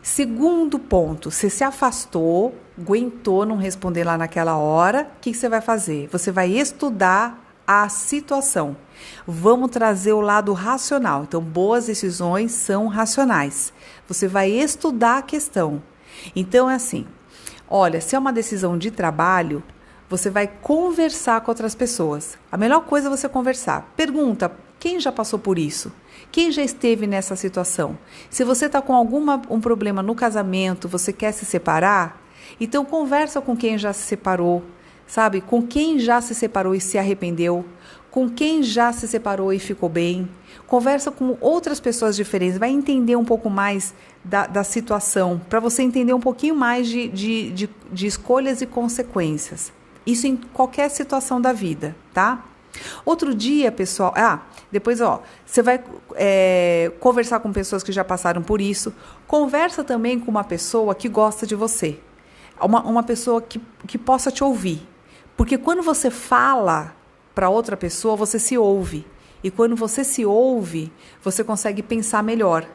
Segundo ponto, você se afastou, aguentou não responder lá naquela hora, o que você vai fazer? Você vai estudar a situação. Vamos trazer o lado racional. Então, boas decisões são racionais. Você vai estudar a questão. Então, é assim, olha, se é uma decisão de trabalho, você vai conversar com outras pessoas. A melhor coisa é você conversar. Pergunta, quem já passou por isso? Quem já esteve nessa situação? Se você está com um problema no casamento, você quer se separar, então conversa com quem já se separou, sabe? Com quem já se separou e se arrependeu, com quem já se separou e ficou bem. Conversa com outras pessoas diferentes, vai entender um pouco mais da situação, para você entender um pouquinho mais de escolhas e consequências. Isso em qualquer situação da vida, tá? Outro dia, pessoal... depois, você vai conversar com pessoas que já passaram por isso. Conversa também com uma pessoa que gosta de você. Uma pessoa que possa te ouvir. Porque quando você fala para outra pessoa, você se ouve. E quando você se ouve, você consegue pensar melhor.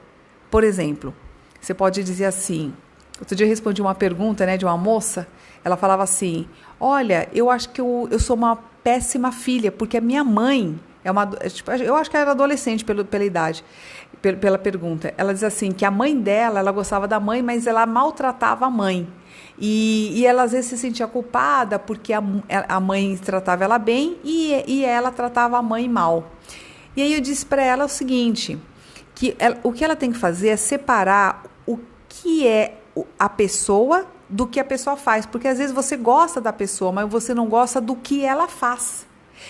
Por exemplo, você pode dizer assim... Outro dia eu respondi uma pergunta, né, de uma moça. Ela falava assim, olha, eu acho que eu sou uma péssima filha, porque a minha mãe... eu acho que ela era adolescente pela idade, pela pergunta. Ela diz assim, que a mãe dela, ela gostava da mãe, mas ela maltratava a mãe. E ela às vezes se sentia culpada porque a mãe tratava ela bem e ela tratava a mãe mal. E aí eu disse para ela o seguinte, o que ela tem que fazer é separar o que é a pessoa do que a pessoa faz. Porque às vezes você gosta da pessoa, mas você não gosta do que ela faz.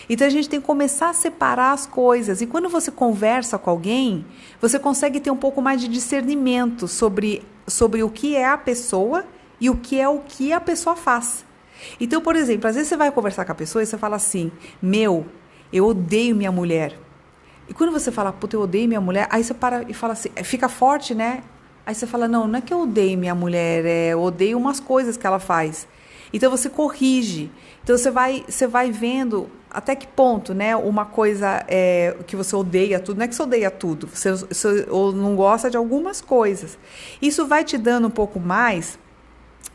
Então a gente tem que começar a separar as coisas. E quando você conversa com alguém, você consegue ter um pouco mais de discernimento sobre o que é a pessoa e o que a pessoa faz. Então, por exemplo, às vezes você vai conversar com a pessoa e você fala assim, eu odeio minha mulher. E quando você fala, puta, eu odeio minha mulher, aí você para e fala assim, fica forte, né? Aí você fala, não é que eu odeio minha mulher, eu odeio umas coisas que ela faz. Então você corrige. Então você vai vendo até que ponto, né? Uma coisa que você odeia tudo, não é que você odeia tudo, você ou não gosta de algumas coisas. Isso vai te dando um pouco mais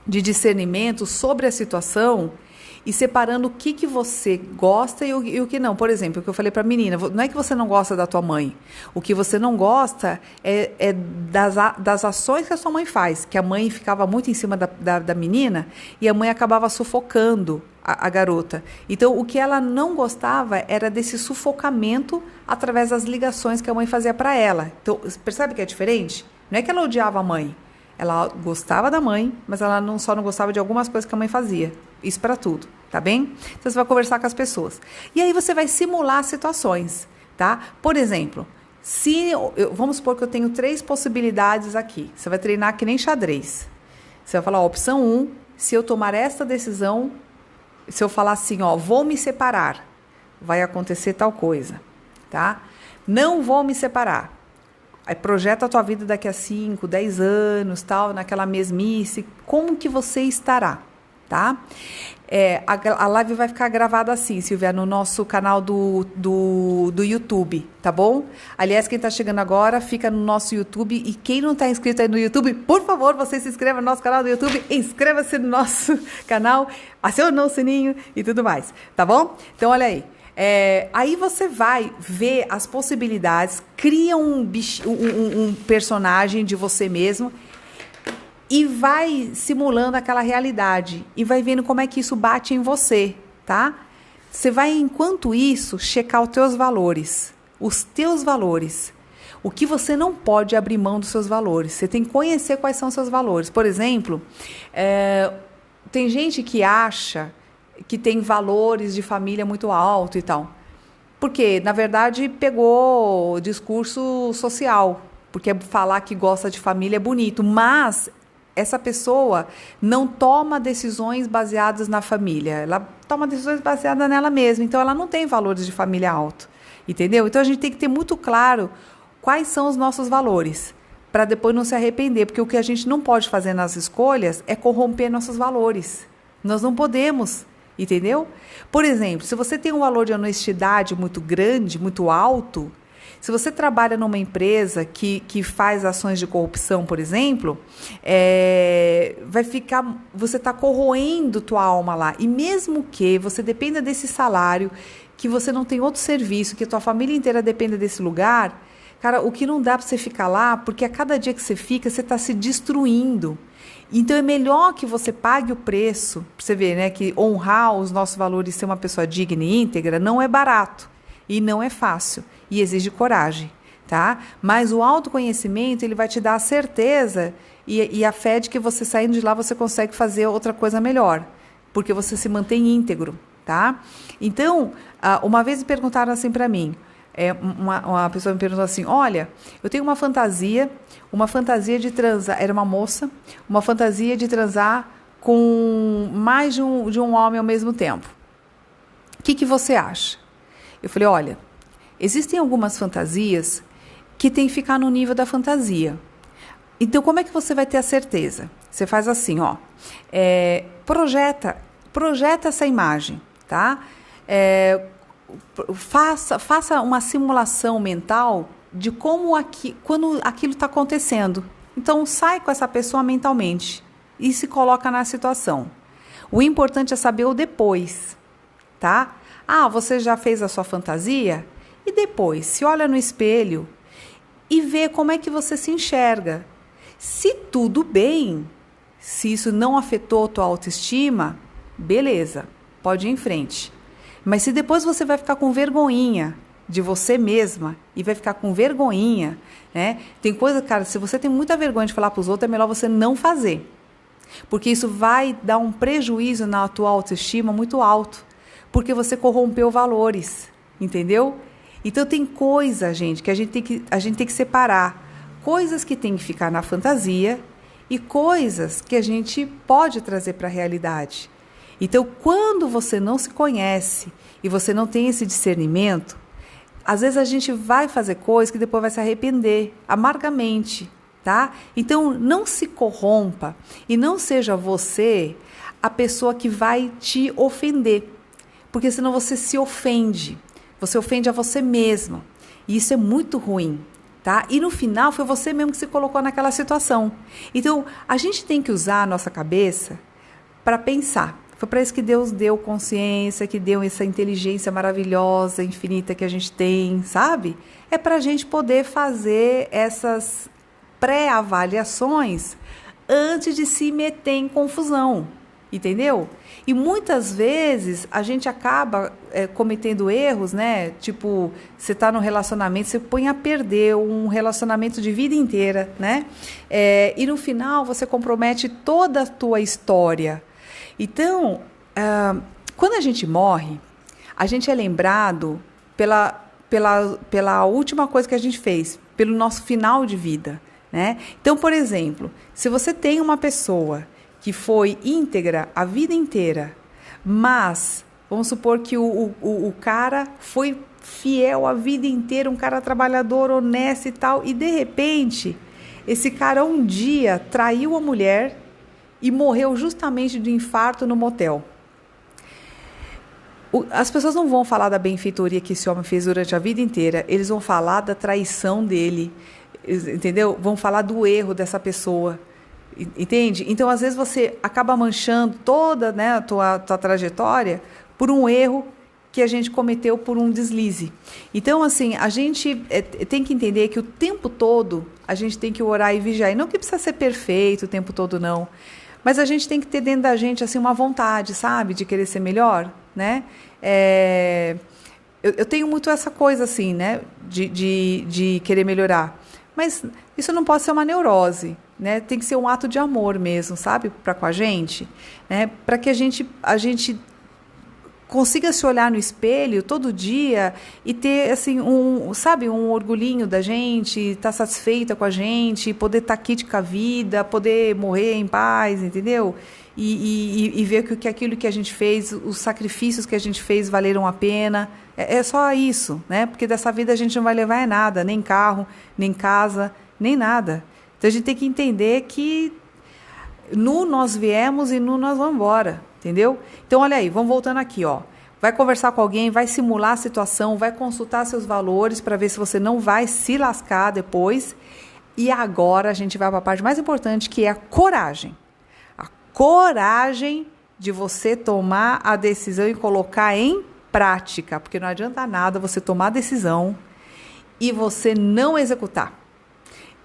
de discernimento sobre a situação e separando o que você gosta e o que não. Por exemplo, o que eu falei para a menina, não é que você não gosta da tua mãe. O que você não gosta é das ações que a sua mãe faz, que a mãe ficava muito em cima da menina e a mãe acabava sufocando a garota. Então, o que ela não gostava era desse sufocamento através das ligações que a mãe fazia para ela. Então, percebe que é diferente? Não é que ela odiava a mãe. Ela gostava da mãe, mas ela só não gostava de algumas coisas que a mãe fazia. Isso para tudo, tá bem? Então, você vai conversar com as pessoas. E aí você vai simular situações, tá? Por exemplo, vamos supor que eu tenho 3 possibilidades aqui. Você vai treinar que nem xadrez. Você vai falar, opção 1, se eu tomar esta decisão, se eu falar assim, vou me separar, vai acontecer tal coisa, tá? Não vou me separar. Aí projeta a tua vida daqui a 5, 10 anos, tal, naquela mesmice, como que você estará, tá? A live vai ficar gravada assim, Silvia, no nosso canal do YouTube, tá bom? Aliás, quem tá chegando agora, fica no nosso YouTube, e quem não tá inscrito aí no YouTube, por favor, você se inscreva no nosso canal do YouTube, inscreva-se no nosso canal, acione o sininho e tudo mais, tá bom? Então, olha aí. Aí você vai ver as possibilidades, cria um personagem de você mesmo e vai simulando aquela realidade e vai vendo como é que isso bate em você, tá? Você vai, enquanto isso, checar os teus valores. Os teus valores. O que você não pode abrir mão dos seus valores. Você tem que conhecer quais são os seus valores. Por exemplo, tem gente que acha que tem valores de família muito alto e tal. Porque, na verdade, pegou discurso social. Porque falar que gosta de família é bonito. Mas essa pessoa não toma decisões baseadas na família. Ela toma decisões baseadas nela mesma. Então, ela não tem valores de família alto. Entendeu? Então, a gente tem que ter muito claro quais são os nossos valores, para depois não se arrepender, porque o que a gente não pode fazer nas escolhas é corromper nossos valores. Nós não podemos, entendeu? Por exemplo, se você tem um valor de honestidade muito grande, muito alto, se você trabalha numa empresa que faz ações de corrupção, por exemplo, você está corroendo tua alma lá. E mesmo que você dependa desse salário, que você não tem outro serviço, que a tua família inteira dependa desse lugar, cara, o que não dá para você ficar lá, porque a cada dia que você fica, você está se destruindo. Então, é melhor que você pague o preço, para você ver, né, que honrar os nossos valores, ser uma pessoa digna e íntegra, não é barato e não é fácil e exige coragem, tá? Mas o autoconhecimento, ele vai te dar a certeza e a fé de que você saindo de lá, você consegue fazer outra coisa melhor, porque você se mantém íntegro, tá? Então, uma vez me perguntaram assim para mim, uma pessoa me perguntou assim, olha, eu tenho uma fantasia de transar, era uma moça, uma fantasia de transar com mais de um homem ao mesmo tempo. O que você acha? Eu falei, olha, existem algumas fantasias que tem que ficar no nível da fantasia. Então, como é que você vai ter a certeza? Você faz assim, ó, projeta essa imagem, tá? Faça uma simulação mental de quando aquilo está acontecendo. Então, sai com essa pessoa mentalmente e se coloca na situação. O importante é saber o depois, tá? Você já fez a sua fantasia? E depois, se olha no espelho e vê como é que você se enxerga. Se tudo bem, se isso não afetou a tua autoestima, beleza, pode ir em frente. Mas se depois você vai ficar com vergonhinha de você mesma e vai ficar com vergonhinha, né? Tem coisa, cara, se você tem muita vergonha de falar para os outros, é melhor você não fazer. Porque isso vai dar um prejuízo na tua autoestima muito alto. Porque você corrompeu valores, entendeu? Então tem coisa, gente, que a gente tem que separar. Coisas que tem que ficar na fantasia e coisas que a gente pode trazer para a realidade. Então, quando você não se conhece e você não tem esse discernimento, às vezes a gente vai fazer coisas que depois vai se arrepender amargamente, tá? Então, não se corrompa e não seja você a pessoa que vai te ofender, porque senão você se ofende. Você ofende a você mesma. E isso é muito ruim, tá? E no final foi você mesmo que se colocou naquela situação. Então, a gente tem que usar a nossa cabeça para pensar. Foi para isso que Deus deu consciência, que deu essa inteligência maravilhosa, infinita que a gente tem, sabe? É para a gente poder fazer essas pré-avaliações antes de se meter em confusão, entendeu? E muitas vezes a gente acaba cometendo erros, né? Tipo, você está no relacionamento, você põe a perder um relacionamento de vida inteira, né? E no final você compromete toda a tua história. Então, quando a gente morre, a gente é lembrado pela última coisa que a gente fez, pelo nosso final de vida, né? Então, por exemplo, se você tem uma pessoa que foi íntegra a vida inteira, mas vamos supor que o cara foi fiel a vida inteira, um cara trabalhador, honesto e tal, e de repente, esse cara um dia traiu a mulher e morreu justamente de infarto no motel. As pessoas não vão falar da benfeitoria que esse homem fez durante a vida inteira, eles vão falar da traição dele, entendeu? Vão falar do erro dessa pessoa, entende? Então, às vezes, você acaba manchando toda, né, a tua trajetória por um erro que a gente cometeu por um deslize. Então, assim, a gente tem que entender que o tempo todo a gente tem que orar e vigiar. E não que precisa ser perfeito o tempo todo, não. Mas a gente tem que ter dentro da gente, assim, uma vontade, sabe? De querer ser melhor, né? Eu tenho muito essa coisa, assim, né? De querer melhorar. Mas isso não pode ser uma neurose, né? Tem que ser um ato de amor mesmo, sabe? Para com a gente, né? Para que a gente consiga se olhar no espelho todo dia e ter, assim, um orgulhinho da gente, estar satisfeita com a gente, poder estar aqui com a vida, poder morrer em paz, entendeu? E ver que aquilo que a gente fez, os sacrifícios que a gente fez valeram a pena. É só isso, né? Porque dessa vida a gente não vai levar nada, nem carro, nem casa, nem nada. Então a gente tem que entender que nu nós viemos e nu nós vamos embora, entendeu? Então olha aí, vamos voltando aqui, ó. Vai conversar com alguém, vai simular a situação, vai consultar seus valores para ver se você não vai se lascar depois. E agora a gente vai para a parte mais importante, que é a coragem. A coragem de você tomar a decisão e colocar em prática, porque não adianta nada você tomar a decisão e você não executar.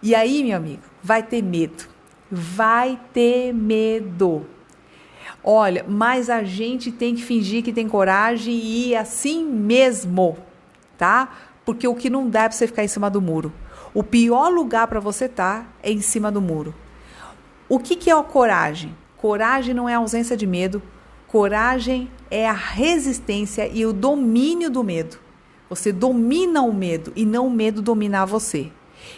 E aí, meu amigo, vai ter medo. Vai ter medo. Olha, mas a gente tem que fingir que tem coragem e ir assim mesmo, tá? Porque o que não dá é pra você ficar em cima do muro. O pior lugar para você estar é em cima do muro. O que é a coragem? Coragem não é a ausência de medo. Coragem é a resistência e o domínio do medo. Você domina o medo e não o medo dominar você.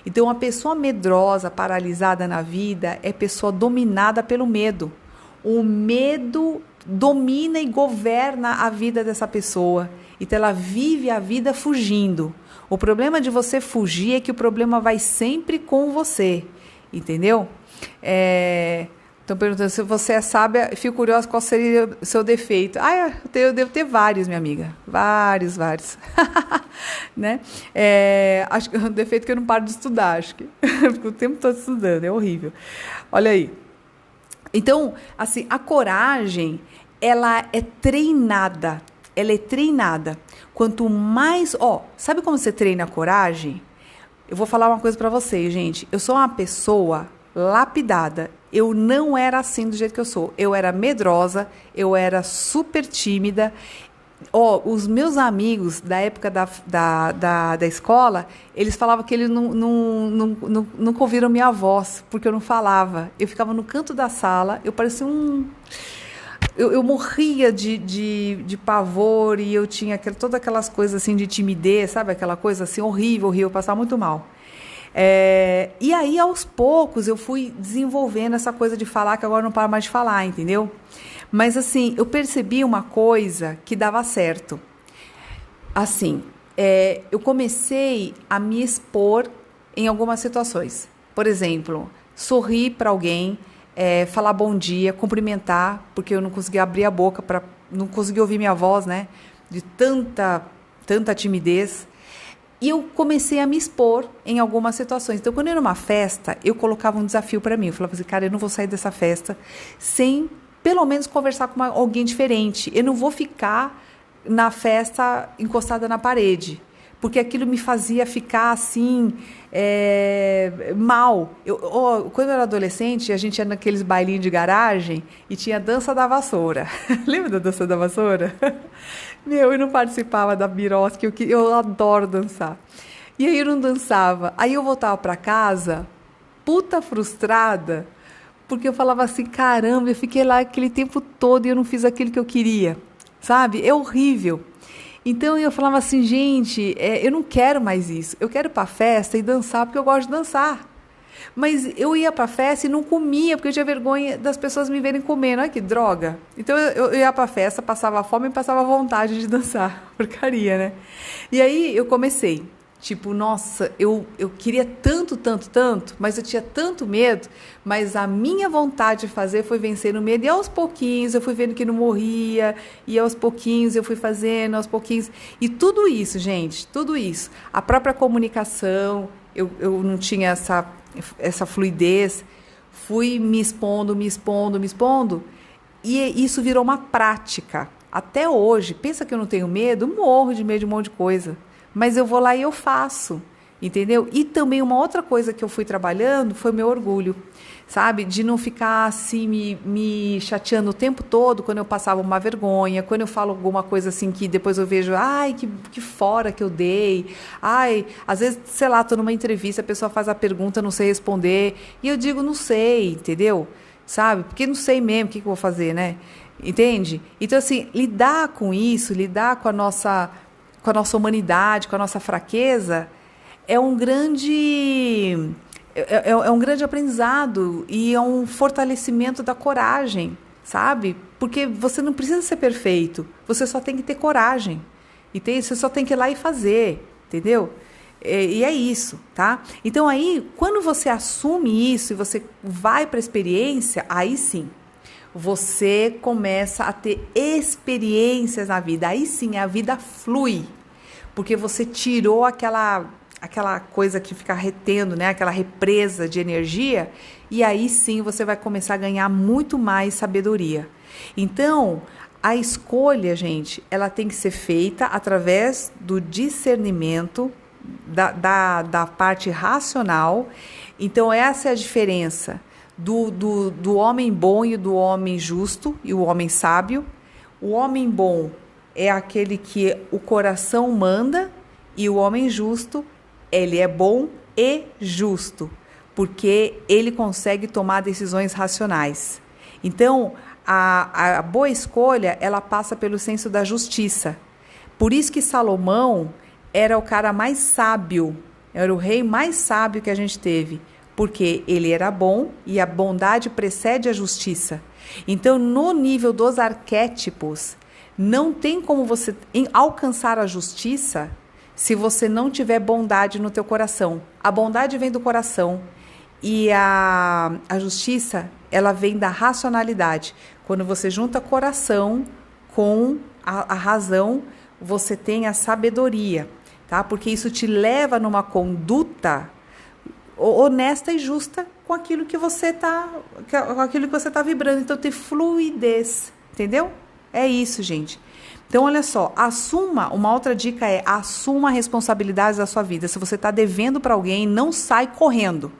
Então, uma pessoa medrosa, paralisada na vida, é pessoa dominada pelo medo. O medo domina e governa a vida dessa pessoa. Então, ela vive a vida fugindo. O problema de você fugir é que o problema vai sempre com você. Entendeu? Estão perguntando se você é sábia. Fico curiosa qual seria o seu defeito. Eu devo ter vários, minha amiga. Vários. Né? Acho que é um defeito que eu não paro de estudar. Acho que fico o tempo todo estudando. É horrível. Olha aí. Então, assim, a coragem, ela é treinada. Ela é treinada. Quanto mais... sabe como você treina a coragem? Eu vou falar uma coisa pra vocês, gente. Eu sou uma pessoa lapidada. Eu não era assim do jeito que eu sou. Eu era medrosa, eu era super tímida. Os meus amigos da época da escola, eles falavam que eles nunca ouviram minha voz, porque eu não falava. Eu ficava no canto da sala, eu parecia eu morria de pavor e eu tinha todas aquelas coisas assim de timidez, sabe? Aquela coisa assim horrível, eu passava muito mal. E aí, aos poucos, eu fui desenvolvendo essa coisa de falar, que agora eu não paro mais de falar, entendeu? Mas, assim, eu percebi uma coisa que dava certo. Assim, eu comecei a me expor em algumas situações. Por exemplo, sorrir para alguém, falar bom dia, cumprimentar, porque eu não conseguia abrir a boca, não conseguia ouvir minha voz, né? De tanta timidez. E eu comecei a me expor em algumas situações. Então, quando eu ia numa festa, eu colocava um desafio para mim. Eu falava assim, cara, eu não vou sair dessa festa sem, pelo menos, conversar com alguém diferente. Eu não vou ficar na festa encostada na parede, porque aquilo me fazia ficar, assim, mal. Quando eu era adolescente, a gente ia naqueles bailinhos de garagem e tinha a dança da vassoura. Lembra da dança da vassoura? Eu não participava da birosca, eu adoro dançar. E aí eu não dançava. Aí eu voltava para casa, puta frustrada, porque eu falava assim, caramba, eu fiquei lá aquele tempo todo e eu não fiz aquilo que eu queria, sabe? É horrível. Então eu falava assim, gente, eu não quero mais isso. Eu quero ir para a festa e dançar porque eu gosto de dançar. Mas eu ia para a festa e não comia, porque eu tinha vergonha das pessoas me verem comendo. Olha que droga. Então eu ia para a festa, passava fome e passava vontade de dançar. Porcaria, né? E aí eu comecei. Tipo, nossa, eu queria tanto, mas eu tinha tanto medo, mas a minha vontade de fazer foi vencer o medo. E aos pouquinhos eu fui vendo que não morria, e aos pouquinhos eu fui fazendo, aos pouquinhos. E tudo isso, gente, tudo isso. A própria comunicação, eu não tinha essa fluidez, fui me expondo, e isso virou uma prática. Até hoje, pensa que eu não tenho medo? Morro de medo de um monte de coisa. Mas eu vou lá e eu faço, entendeu? E também uma outra coisa que eu fui trabalhando foi meu orgulho, sabe? De não ficar assim me chateando o tempo todo quando eu passava uma vergonha, quando eu falo alguma coisa assim que depois eu vejo, ai, que fora que eu dei. Ai, às vezes, sei lá, tô numa entrevista, a pessoa faz a pergunta, eu não sei responder, e eu digo, não sei, entendeu? Sabe? Porque não sei mesmo o que eu vou fazer, né? Entende? Então, assim, lidar com isso, lidar com a nossa humanidade, com a nossa fraqueza, é um grande é um grande aprendizado e é um fortalecimento da coragem, sabe? Porque você não precisa ser perfeito, você só tem que ter coragem, entende? Você só tem que ir lá e fazer, entendeu? E é isso, tá? Então aí, quando você assume isso e você vai para a experiência, aí sim, você começa a ter experiências na vida. Aí sim, a vida flui, porque você tirou aquela coisa que fica retendo, né? Aquela represa de energia, e aí sim você vai começar a ganhar muito mais sabedoria. Então, a escolha, gente, ela tem que ser feita através do discernimento da parte racional. Então, essa é a diferença do homem bom e do homem justo e o homem sábio. O homem bom é aquele que o coração manda, e o homem justo, ele é bom e justo, porque ele consegue tomar decisões racionais. Então, a boa escolha, ela passa pelo senso da justiça. Por isso que Salomão era o cara mais sábio, era o rei mais sábio que a gente teve, porque ele era bom e a bondade precede a justiça. Então, no nível dos arquétipos, não tem como você alcançar a justiça se você não tiver bondade no teu coração. A bondade vem do coração e a justiça, ela vem da racionalidade. Quando você junta coração com a razão, você tem a sabedoria, tá? Porque isso te leva numa conduta honesta e justa com aquilo que você tá vibrando. Então tem fluidez, entendeu? É isso, gente. Então, olha só, uma outra dica é, assuma a responsabilidade da sua vida. Se você está devendo para alguém, não sai correndo.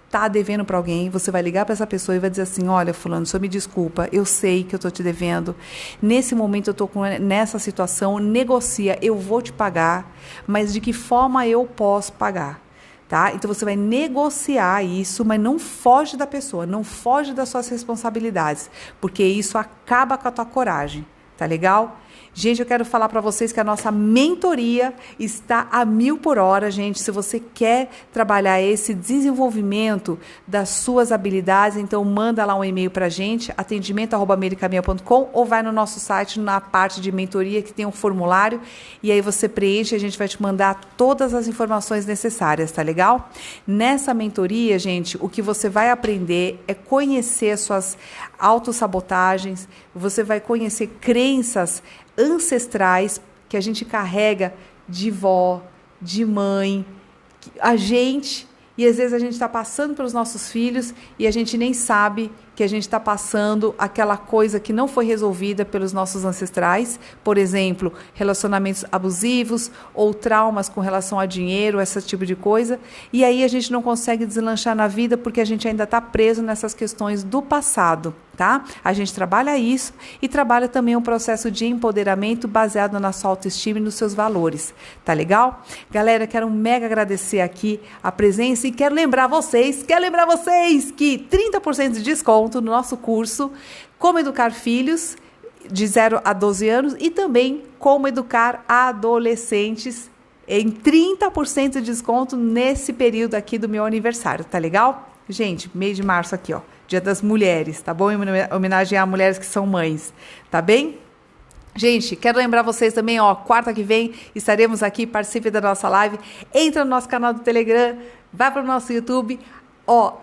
Está devendo para alguém, você vai ligar para essa pessoa e vai dizer assim, olha, fulano, só me desculpa, eu sei que eu estou te devendo, nesse momento eu estou nessa situação, negocia, eu vou te pagar, mas de que forma eu posso pagar? Tá? Então, você vai negociar isso, mas não foge da pessoa, não foge das suas responsabilidades, porque isso acaba com a tua coragem, tá legal? Gente, eu quero falar para vocês que a nossa mentoria está a 1000 por hora, gente. Se você quer trabalhar esse desenvolvimento das suas habilidades, então manda lá um e-mail para a gente, atendimento@americaminha.com, ou vai no nosso site, na parte de mentoria, que tem um formulário, e aí você preenche, a gente vai te mandar todas as informações necessárias, tá legal? Nessa mentoria, gente, o que você vai aprender é conhecer as suas autossabotagens, você vai conhecer crenças ancestrais que a gente carrega de vó, de mãe, e às vezes a gente está passando para os nossos filhos e a gente nem sabe que a gente está passando aquela coisa que não foi resolvida pelos nossos ancestrais, por exemplo, relacionamentos abusivos ou traumas com relação a dinheiro, esse tipo de coisa, e aí a gente não consegue deslanchar na vida porque a gente ainda está preso nessas questões do passado, tá? A gente trabalha isso e trabalha também um processo de empoderamento baseado na sua autoestima e nos seus valores, tá legal? Galera, quero mega agradecer aqui a presença e quero lembrar vocês que 30% de desconto no nosso curso Como Educar Filhos de 0 a 12 anos e também Como Educar Adolescentes em 30% de desconto nesse período aqui do meu aniversário, tá legal? Gente, mês de março aqui, ó, Dia das Mulheres, tá bom? Em homenagem a mulheres que são mães, tá bem? Gente, quero lembrar vocês também, ó, quarta que vem estaremos aqui, participe da nossa live, entra no nosso canal do Telegram, vai para o nosso YouTube, ó,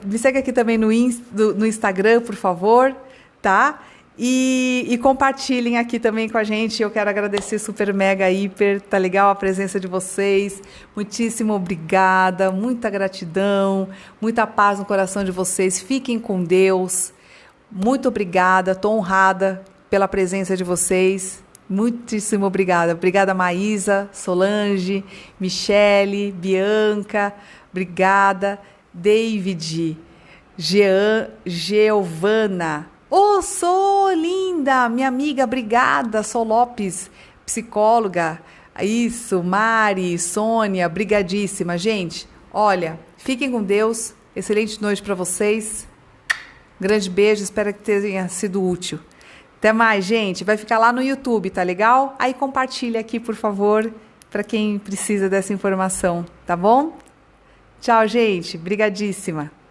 me segue aqui também no Instagram, por favor, tá? E compartilhem aqui também com a gente. Eu quero agradecer super, mega, hiper, tá legal a presença de vocês. Muitíssimo obrigada, muita gratidão, muita paz no coração de vocês. Fiquem com Deus. Muito obrigada, estou honrada pela presença de vocês. Muitíssimo obrigada. Obrigada, Maísa, Solange, Michele, Bianca. Obrigada, David, Geovana. Ô, sou linda, minha amiga, obrigada. Sou Lopes, psicóloga. Isso, Mari, Sônia, brigadíssima. Gente, olha, fiquem com Deus. Excelente noite para vocês. Grande beijo, espero que tenha sido útil. Até mais, gente. Vai ficar lá no YouTube, tá legal? Aí compartilha aqui, por favor, para quem precisa dessa informação, tá bom? Tchau, gente. Brigadíssima.